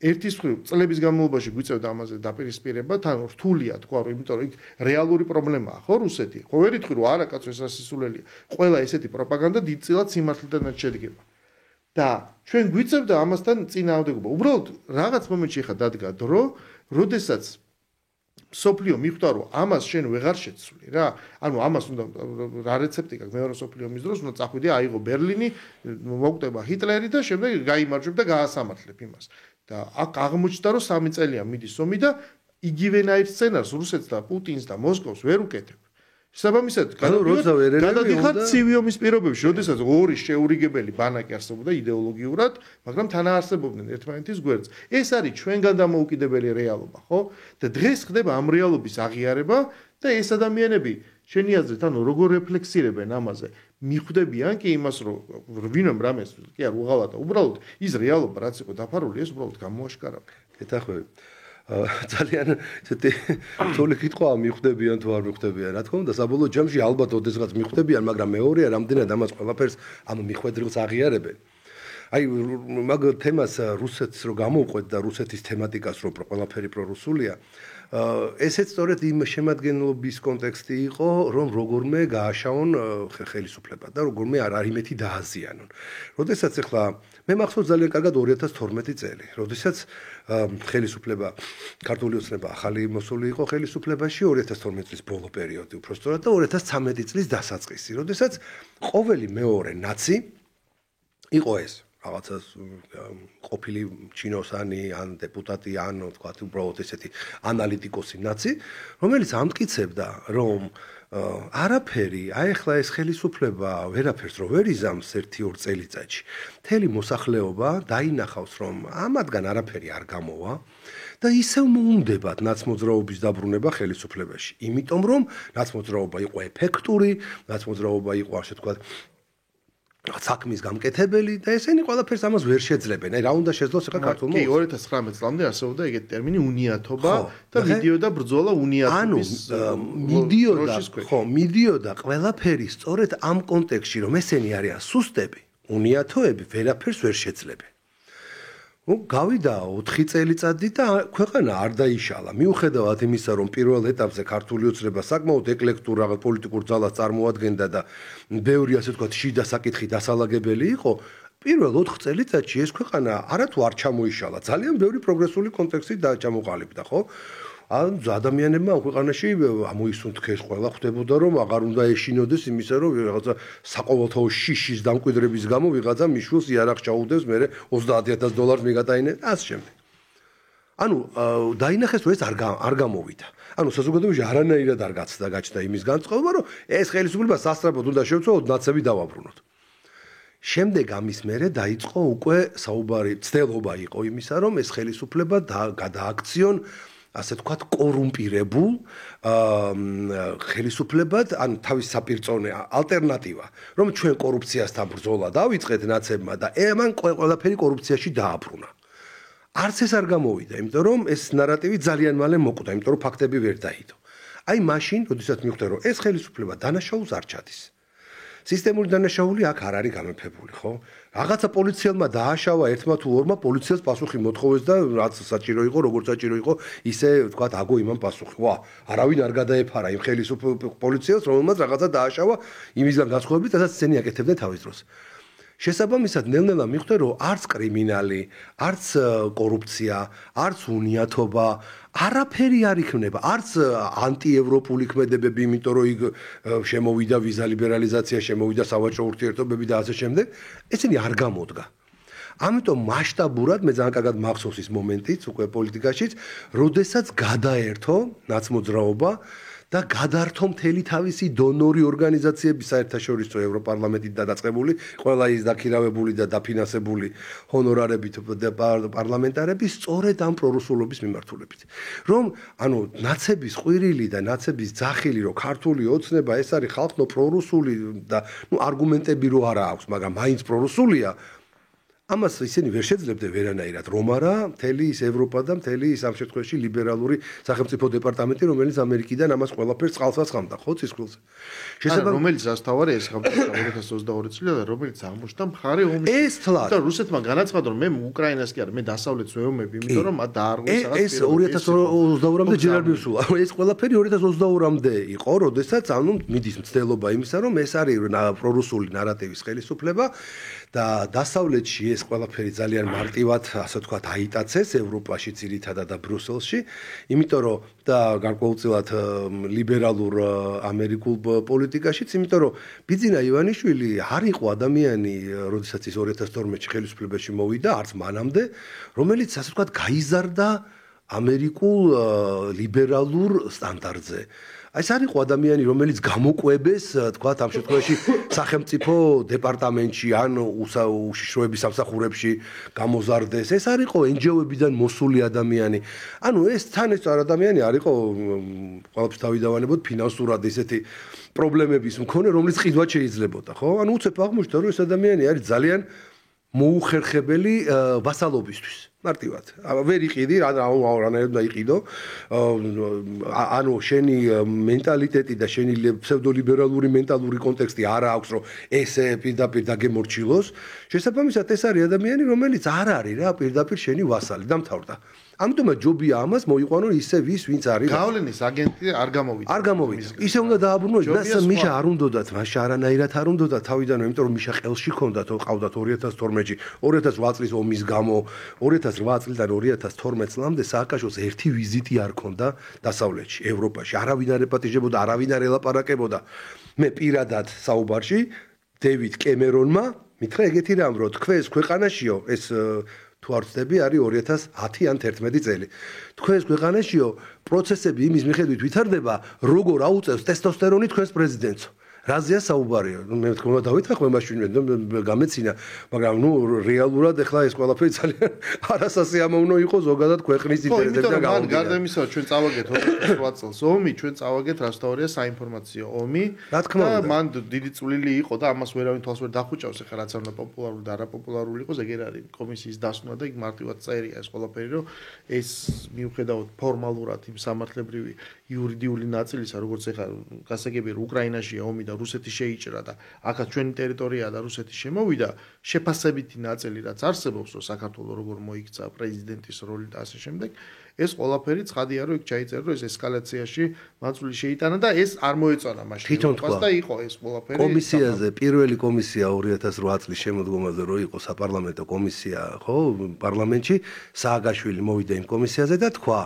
ერთის მხრივ წლების განმავლობაში გვიწევდა ამაზე დაპირისპირება, თან რთულია თქვა, რომ იმიტომ რომ იქ რეალური პრობლემაა, ხო, რუსეთი. ხო ვერ იტყვი რომ არა კაცო ეს სასისულელია. ყველა ესეთი პროპაგანდა დიდწილად სიმართლედანაც შედგება. და ჩვენ გვიწევდა ამასთან წინააღმდეგობა. უბრალოდ რაღაც მომენტში ხა დადგა დრო, როდესაც სოფლიო მიხვდა რომ ამას შენ ვეღარ შეცვლი რა. ანუ ამას უნდა რა რეცეპტი გაქვს მეორე სოფლიო ომის დროს უნდა წახვიდე აიღო ბერლინი, მოკვდება ჰიტლერი და შემდეგ გაიმარჯვებ და გაასამართლებ იმას. და აქ აღმოჩნდა რომ 3 წელია მიდის ომი და იგივენაირ სცენარს რუსეთს და პუტინს და მოსკოვს ვერ უკეთებ. შესაბამისად, გადადიხართ ცივი ომის პირობებში, როდესაც ორი შეურიგებელი ბანაკი არსებობდა იდეოლოგიურად, მაგრამ თანაარსებობდნენ ერთმანეთის გვერდზე. ეს არის ჩვენგან დამოუკიდებელი რეალობა, ხო? და დღეს ხდება ამ რეალობის აღიარება და ეს ადამიანები შენი აზრით, ანუ როგორ რეფლექსირებენ ამაზე, მიხვდებიან კი იმას, რომ ვინმე რამეს კი არ უღალატა, უბრალოდ ის რეალობა, რაც იყო დაფარული, ეს უბრალოდ გამოაშკარავდა. გეთახვევი. ძალიან ესეთი თოლი კითხვაა მიხვდებიან თუ არ მიხვდებიან. რა თქმა უნდა, საბოლოო ჯამში ალბათ ოდესღაც მიხვდებიან, მაგრამ მეორეა რამდენად ამას ყველაფერს ამ მიხვედრილს აღიარებენ. აი მაგ თემას რუსეთს რო გამოვყვეთ და რუსეთის თემატიკას რო ყველაფერი პრორუსულია, ესეც სწორედ იმ შემადგენლობის კონტექსტი იყო, რომ როგორმე გააშაონ ხელისუფლება და რომელმე არ იმეთი დააზიანონ. როდესაც ახლა მე მახსოვს ძალიან კარგად 2012 წელი, როდესაც ხელისუფლება ქართული ოცნება ახალი მოსული იყო ხელისუფლებაში 2012 წლის ბოლო პერიოდი უფრო სწორად და 2013 წლის დასაწყისი, როდესაც ყოველი მეორე ნაცი იყო ეს რაღაცა ყოფილი ჩინოსანი ან დეპუტატი ან თქვა უბრალოდ ესეთი ანალიტიკოსი ნაცი, რომელიც ამტკიცებდა, რომ არაფერი, აი ახლა ეს ხელისუფლება ვერაფერს რო ვერ იზამს 1-2 წელიწადში. მთელი მოსახლეობა დაინახავს, რომ ამათგან არაფერი არ გამოვა და ისევ მოუნდებათ ნაცმოძრაობის დაბრუნება ხელისუფლებაში. იმიტომ რომ ნაცმოძრაობა იყო ეფექტური, ნაცმოძრაობა იყო ასე თქვა საქმის გამკეთებელი და ესენი ყველაფერს ამას ვერ შეძლებენ. აი რა უნდა შეძლოს ახლა ქართულმა? კი, 2019 წლამდე არსებობდა ეგეთი ტერმინი უნიათობა და მიდიოდა ბრძოლა უნიათობის მიდიოდა ყველაფერი სწორედ ამ კონტექსტში, რომ ესენი არიან სუსტები, უნიათოები ვერაფერს ვერ შეძლებენ. გავიდა 4 წელიწადი და ქვეყანა არ დაიშალა. მიუხედავად იმისა, რომ პირველ ეტაპზე ქართული ოცნება საკმაოდ ეკლექტურ რაღაც პოლიტიკურ ძალას წარმოადგენდა და ბევრი ასე ვთქვათ შიდა საკითხი დასალაგებელი იყო, პირველ 4 წელიწადში ეს ქვეყანა არათუ არ ჩამოიშალა. ძალიან ბევრი პროგრესული კონტექსტი ჩამოყალიბდა, ხო? ადამიანებმა ქვეყანაში ამოისუნთქეს ყველა ხვდებოდა რომ აღარ უნდა ეშინოდეს იმისა რომ რაღაცა საყოველთაო შიშის დამკვიდრების გამო ვიღაცა მიშვილს იარაღ ჩაუდევს მე $30,000 მიგატაინე და ასე შემდეგ. ანუ დაინახეს რომ ეს არ გამოვიდა. ანუ საზოგადოებაში არანაირად არ გაჩნდა იმის განწყობა რომ ეს ხელისუფლება სასწრაფოდ უნდა შევცვალოთ, ნაცები დავაბრუნოთ. შემდეგ ამის მერე დაიწყო უკვე საუბარი, ცდელობა იყო იმისა რომ ეს ხელისუფლება გადააქციონ ასე თქვათ კორუმპირებულ ხელისუფლებად, ან თავის საპირწონე ალტერნატივა, რომ ჩვენ კორუფციასთან ბრძოლა დავიწყეთ ნაცებმა და ამან ყველაფერი კორუფციაში დააბრუნა. არც ეს არ გამოვიდა, იმიტომ რომ ეს ნარატივი ძალიან მალე მოკვდა, იმიტომ რომ ფაქტები ვერ დაიდო. აი მაშინ, როდესაც მიხვდა რომ ეს ხელისუფლება დანაშაულს არ ჩადის. სისტემური დანაშაული აქ არ არის გამეფებული, ხო? რაღაცა პოლიციელმა დააშავა ერთმა თუ ორმა პოლიციას პასუხი მოთხოვეს და რაც საჭირო იყო, როგორც საჭირო იყო, ისე ვთქვათ, აგო იმან პასუხი. ვა, არავინ არ გადაეფარა იმ ხელისუფლების პოლიციას, რომელმაც რაღაცა დააშავა იმისგან განსხვავებით, სადაც ისინი აკეთებდნენ თავის დროს. შესაბამისად, ნელ-ნელა მიხვდა, რომ არც კრიმინალი, არც კორუფცია, არც უნიათობა არაფერი არ იქნება, არც ანტიევროპული ქმედებები, იმიტომ რომ იქ შემოვიდა ვიზა ლიბერალიზაცია, შემოვიდა სავაჭრო ურთიერთობები და ასე შემდეგ, ესენი არ გამოდგა. ამიტომ მასშტაბურად მე ძალიან კარგად მახსოვს ის მომენტიც უკვე პოლიტიკაშიც, როდესაც გადაერთო ნაცმოძრაობა და გადართო მთელი თავისი დონორი ორგანიზაციები საერთაშორისო ევროპარლამენტით დაწყებული, ყველა ის დაქირავებული და დაფინანსებული ჰონორარებით პარლამენტარები სწორედ ამ პრორუსულობის მიმართულებით. რომ ანუ ნაცების ყვირილი და ნაცების ძახილი, რომ ქართული ოცნება ეს არის ხალხო პრორუსული და არგუმენტები რო არა აქვს, მაგრამ მაინც პრორუსულია, ამას ისინი ვერ შეძლებდნენ ვერანაირად რომ არა მთელი ის ევროპა და მთელი ის ამ შემთხვევაში ლიბერალური სახელმწიფო დეპარტამენტი რომელიც ამერიკიდან ამას ყველაფერს წყალსაც ხამდა ხო ცისქვილზე შესაძლოა რომელიც ასთავარი ეს ხამდა 2022 წლიდან რომელიც აღმოჩნდა მხარე ომის ეს თლად და რუსეთმა განაცხადა რომ მე უკრაინას კი არა მე დასავლეთს ვეომები იმიტომ რომ მათ დაარღვეს ეს 2022-მდე ჯერ არ მივსულა ეს ყველაფერი 2022-მდე იყო როდესაც ანუ მიდის მცდელობა იმისა რომ ეს არის პრორუსული ნარატივის ხელისუფლება და დასავლეთში ეს ყველაფერი ძალიან მარტივად ასე ვთქვათ აიტაცეს ევროპაში ძირითადად და ბრიუსელში იმიტომ რომ და გარკვეულწილად ლიბერალურ ამერიკულ პოლიტიკაშიც იმიტომ რომ ბიძინა ივანიშვილი არ იყო ადამიანი როდესაც ის 2012-ში ხელისუფლებაში მოვიდა არც მანამდე რომელიც ასე ვთქვათ გაიზარდა ამერიკულ ლიბერალურ სტანდარტზე ეს არ იყო ადამიანი რომელიც გამოკვებეს თქვა ამ შემთხვევაში სახელმწიფო დეპარტამენტში ან უშიშროების სამსახურებში გამოზარდეს ეს არ იყო NGO-ებიდან მოსული ადამიანი ანუ ეს თან ეს ადამიანი არ იყო ყველაფერს დავიდავანებოდ ფინანსურად ესეთი პრობლემების მქონე რომელიც ყიდვად შეიძლებოდა ხო ანუ უცებ აღმოჩნდა რომ ეს ადამიანი არის ძალიან მოუხერხებელი ვასალობისთვის მარტივად ვერ იყიდი რანაირად უნდა იყიდო ანუ შენი მენტალიტეტი და შენი ფსევდოლიბერალური მენტალური კონტექსტი არ აქვს რომ ესე პირდაპირ დაგემორჩილოს შესაბამისად ეს არის ადამიანი რომელიც არ არის რა პირდაპირ შენი ვასალი დამთავრდა ამიტომაც ჯობია ამას მოიყვანო ისე ვინც არის გავლენის აგენტი არ გამოვიდა ისე უნდა დააბრუნოს და მიშა არ უნდათ მაშა არანაირად არ უნდათ თავიდანვე იმიტომ რომ მიშა ყელში ქონდათ ყავდათ 2012-ში 2008 წლის ომის გამო 2008 წლიდან 2012 წლამდე სააკაშოს ერთი ვიზიტი არ ქონდა დასავლეთში ევროპაში არავინ არ ეპატიჟებოდა არავინ არ ელაპარაკებოდა მე პირადად საუბარში დევიდ კემერონმა მითხრა ეგეთი რამ რომ თქვენს ქვეყანაშიო ეს თუ არ ვცდები არის 2010 ან 11 წელი. თქვენს ქვეყანაშიო პროცესები იმის მიხედვით ვითარდება, როგორ აუწევს ტესტოსტერონი თქვენს პრეზიდენტს. რაზეა საუბარია? მე თქმა უნდა დავითახმე მაშინ გამეცინა, მაგრამ რეალურად ეხლა ეს ყველაფერი ძალიან არასასიამოვნო იყო ზოგადად ქვეყნის ინტერესებზე და გამომდინარე. გარდა იმისა, ჩვენ წავაგეთ 28 წელს ომი, ჩვენ წავაგეთ რასთავარია საინფორმაციო ომი. რა თქმა უნდა, მან დიდი წვლილი იყო და ამას ვერავინ თვალს ვერ დახუჭავს, ეხლა რაც არ უნდა პოპულარული და არაპოპულარული იყოს, ეგერ არის კომისიის დასვნა და იქ მარტივად წერია ეს ყველაფერი, რომ ეს მიუხედავად ფორმალურად იმ სამართლებრივი იურიდიული ნაწილისა, როგორც ეხლა გასაგებია უკრაინაშია ომი და რუსეთი შეიჭრა და აქაც ჩვენი ტერიტორიაა და რუსეთი შემოვიდა, შეფასებითი ნაწილი რაც არსებობს, რომ საქართველოს როგორ მოიქცა პრეზიდენტის როლი და ასე შემდეგ, ეს ყველაფერი ცხადია, რომ იქ ჩაიწერა, რომ ეს ესკალაციაში მაწვილი შეიტანა და ეს არ მოეწონა მაშინ და იყო ეს ყველაფერი კომისიაზე, პირველი კომისია 2008 წლის შემოდგომაზე რო იყო საპარლამენტო კომისია, ხო, პარლამენტში სააკაშვილი მოვიდა იმ კომისიაზე და თქვა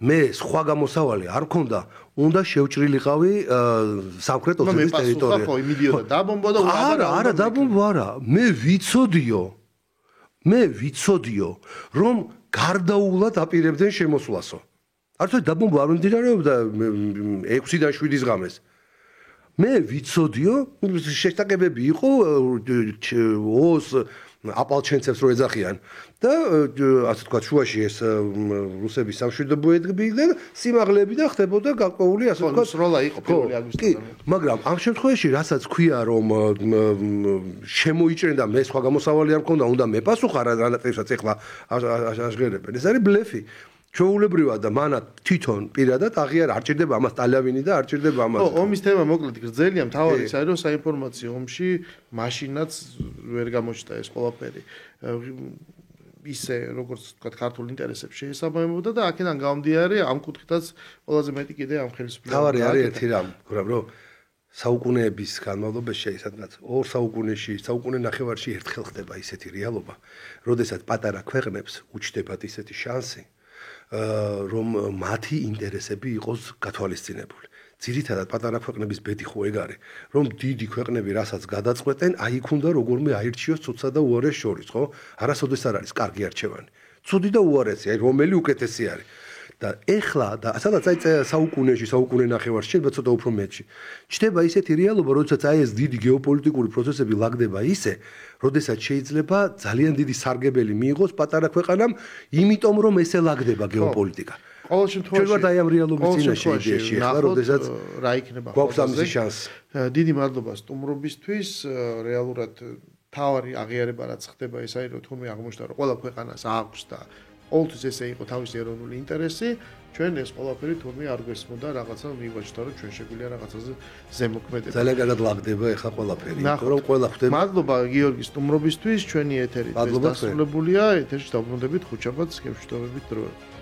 მე სხვა გამოსავალი არ მქონდა, უნდა შევჭრილიყავი სამხრეთ ოსეთის ტერიტორია. ხო, იმიდიოდა დაბომბვა და არა, დაბომბვა არა. მე ვიცოდიო, რომ გარდაულად აპირებდნენ შემოსვლასო. არც დაბომბვა არ მიმდინარეობდა 6-დან 7-ის ღამეს. მე ვიცოდიო, შეშტაკებები იყო ოს აპალჩენცებს რო ეძახიან და ასე თქვა შუაში ეს რუსების სამშვიდობო ედგბილდნენ სიმაღლეები და ხდებოდა გარკვეული ასე თქვა სროლა იყო 1 აგვისტოსთან მაგრამ ამ შემთხვევაში რასაც ქვია რომ შემოიჭრენ და მე სხვა გამოსავალი არ მქონდა უნდა მეპასუხა რანაირადაც ეხლა აშღერებენ ეს არის ბლეფი ჩვეულებრივად და მანა თვითონ პირადად აღიარა არ ჭირდება ამას ტალავინი და არ ჭირდება ამას. ხო, ომის თემა მოკლედ გრძელია, მთავარი ის არის რომ საინფორმაციო ომში მაშინაც ვერ გამოჩნდა ეს ყველაფერი. ისე როგორც თქვა ქართულ ინტერესებს შეესაბამებოდა და აქედან გამომდინარე ამ კუთხითაც ყველაზე მეტი კიდე ამ ხელისუფლებას. თავარი არის ერთი რამ, რომ საუკუნეების განმავლობაში სადღაც 2 საუკუნეში, საუკუნე ნახევარში ერთხელ ხდება ისეთი რეალობა, როდესაც პატარა ქვეყნებს უჩნდებათ ისეთი შანსი რომ მათი ინტერესები იყოს გათვალისწინებული. ძირითადად პატარა ქვეყნების ბედი ხო ეგ არის, რომ დიდი ქვეყნები რასაც გადაწყვეტენ, აი იქ უნდა როგორმე აირჩიოს ცუდსა და უარეს შორის, ხო? არასოდეს არ არის კარგი არჩევანი. ცუდი და უარესი, აი რომელი უკეთესი არის. და ეხლა და სადაც აი საუკუნეში, საუკუნე ნახევარში, შეიძლება ცოტა უფრო მეტში. ჩნდება ისეთი რეალობა, როდესაც აი ეს დიდი გეოპოლიტიკური პროცესები ლაგდება ისე, როდესაც შეიძლება ძალიან დიდი სარგებელი მიიღოს პატარა ქვეყანამ, იმიტომ რომ ესე ლაგდება გეოპოლიტიკა. ყოველ შემთხვევაში ჩვენ ვარ აი ამ რეალობის წინაშე იდეაში, ეხლა როდესაც რა იქნება გვაქვს ამის შანსი. დიდი მადლობა სტუმრობისთვის, რეალურად თავარი აღიარება რაც ხდება ეს არის რომ თურმე აღმოჩნდა რომ ყველა ქვეყანას აქვს და ყოველთვის ესე იყო თავისი ეროვნული ინტერესი ჩვენ ეს ყველაფერი თურმე არ გვესმოდა რაღაცა მივაჩნდა რომ ჩვენ შეგვიძლია რაღაცაზე ზემოქმედება ძალიან კარგად ლაგდება ეხლა ყველაფერი იმიტომ რომ ყველა ხვდება მადლობა გიორგი სტუმრობისთვის ჩვენი ეთერი დასრულებულია ეთერში დავბრუნდებით ხუთშაბათს გემშვიდობებით დროებით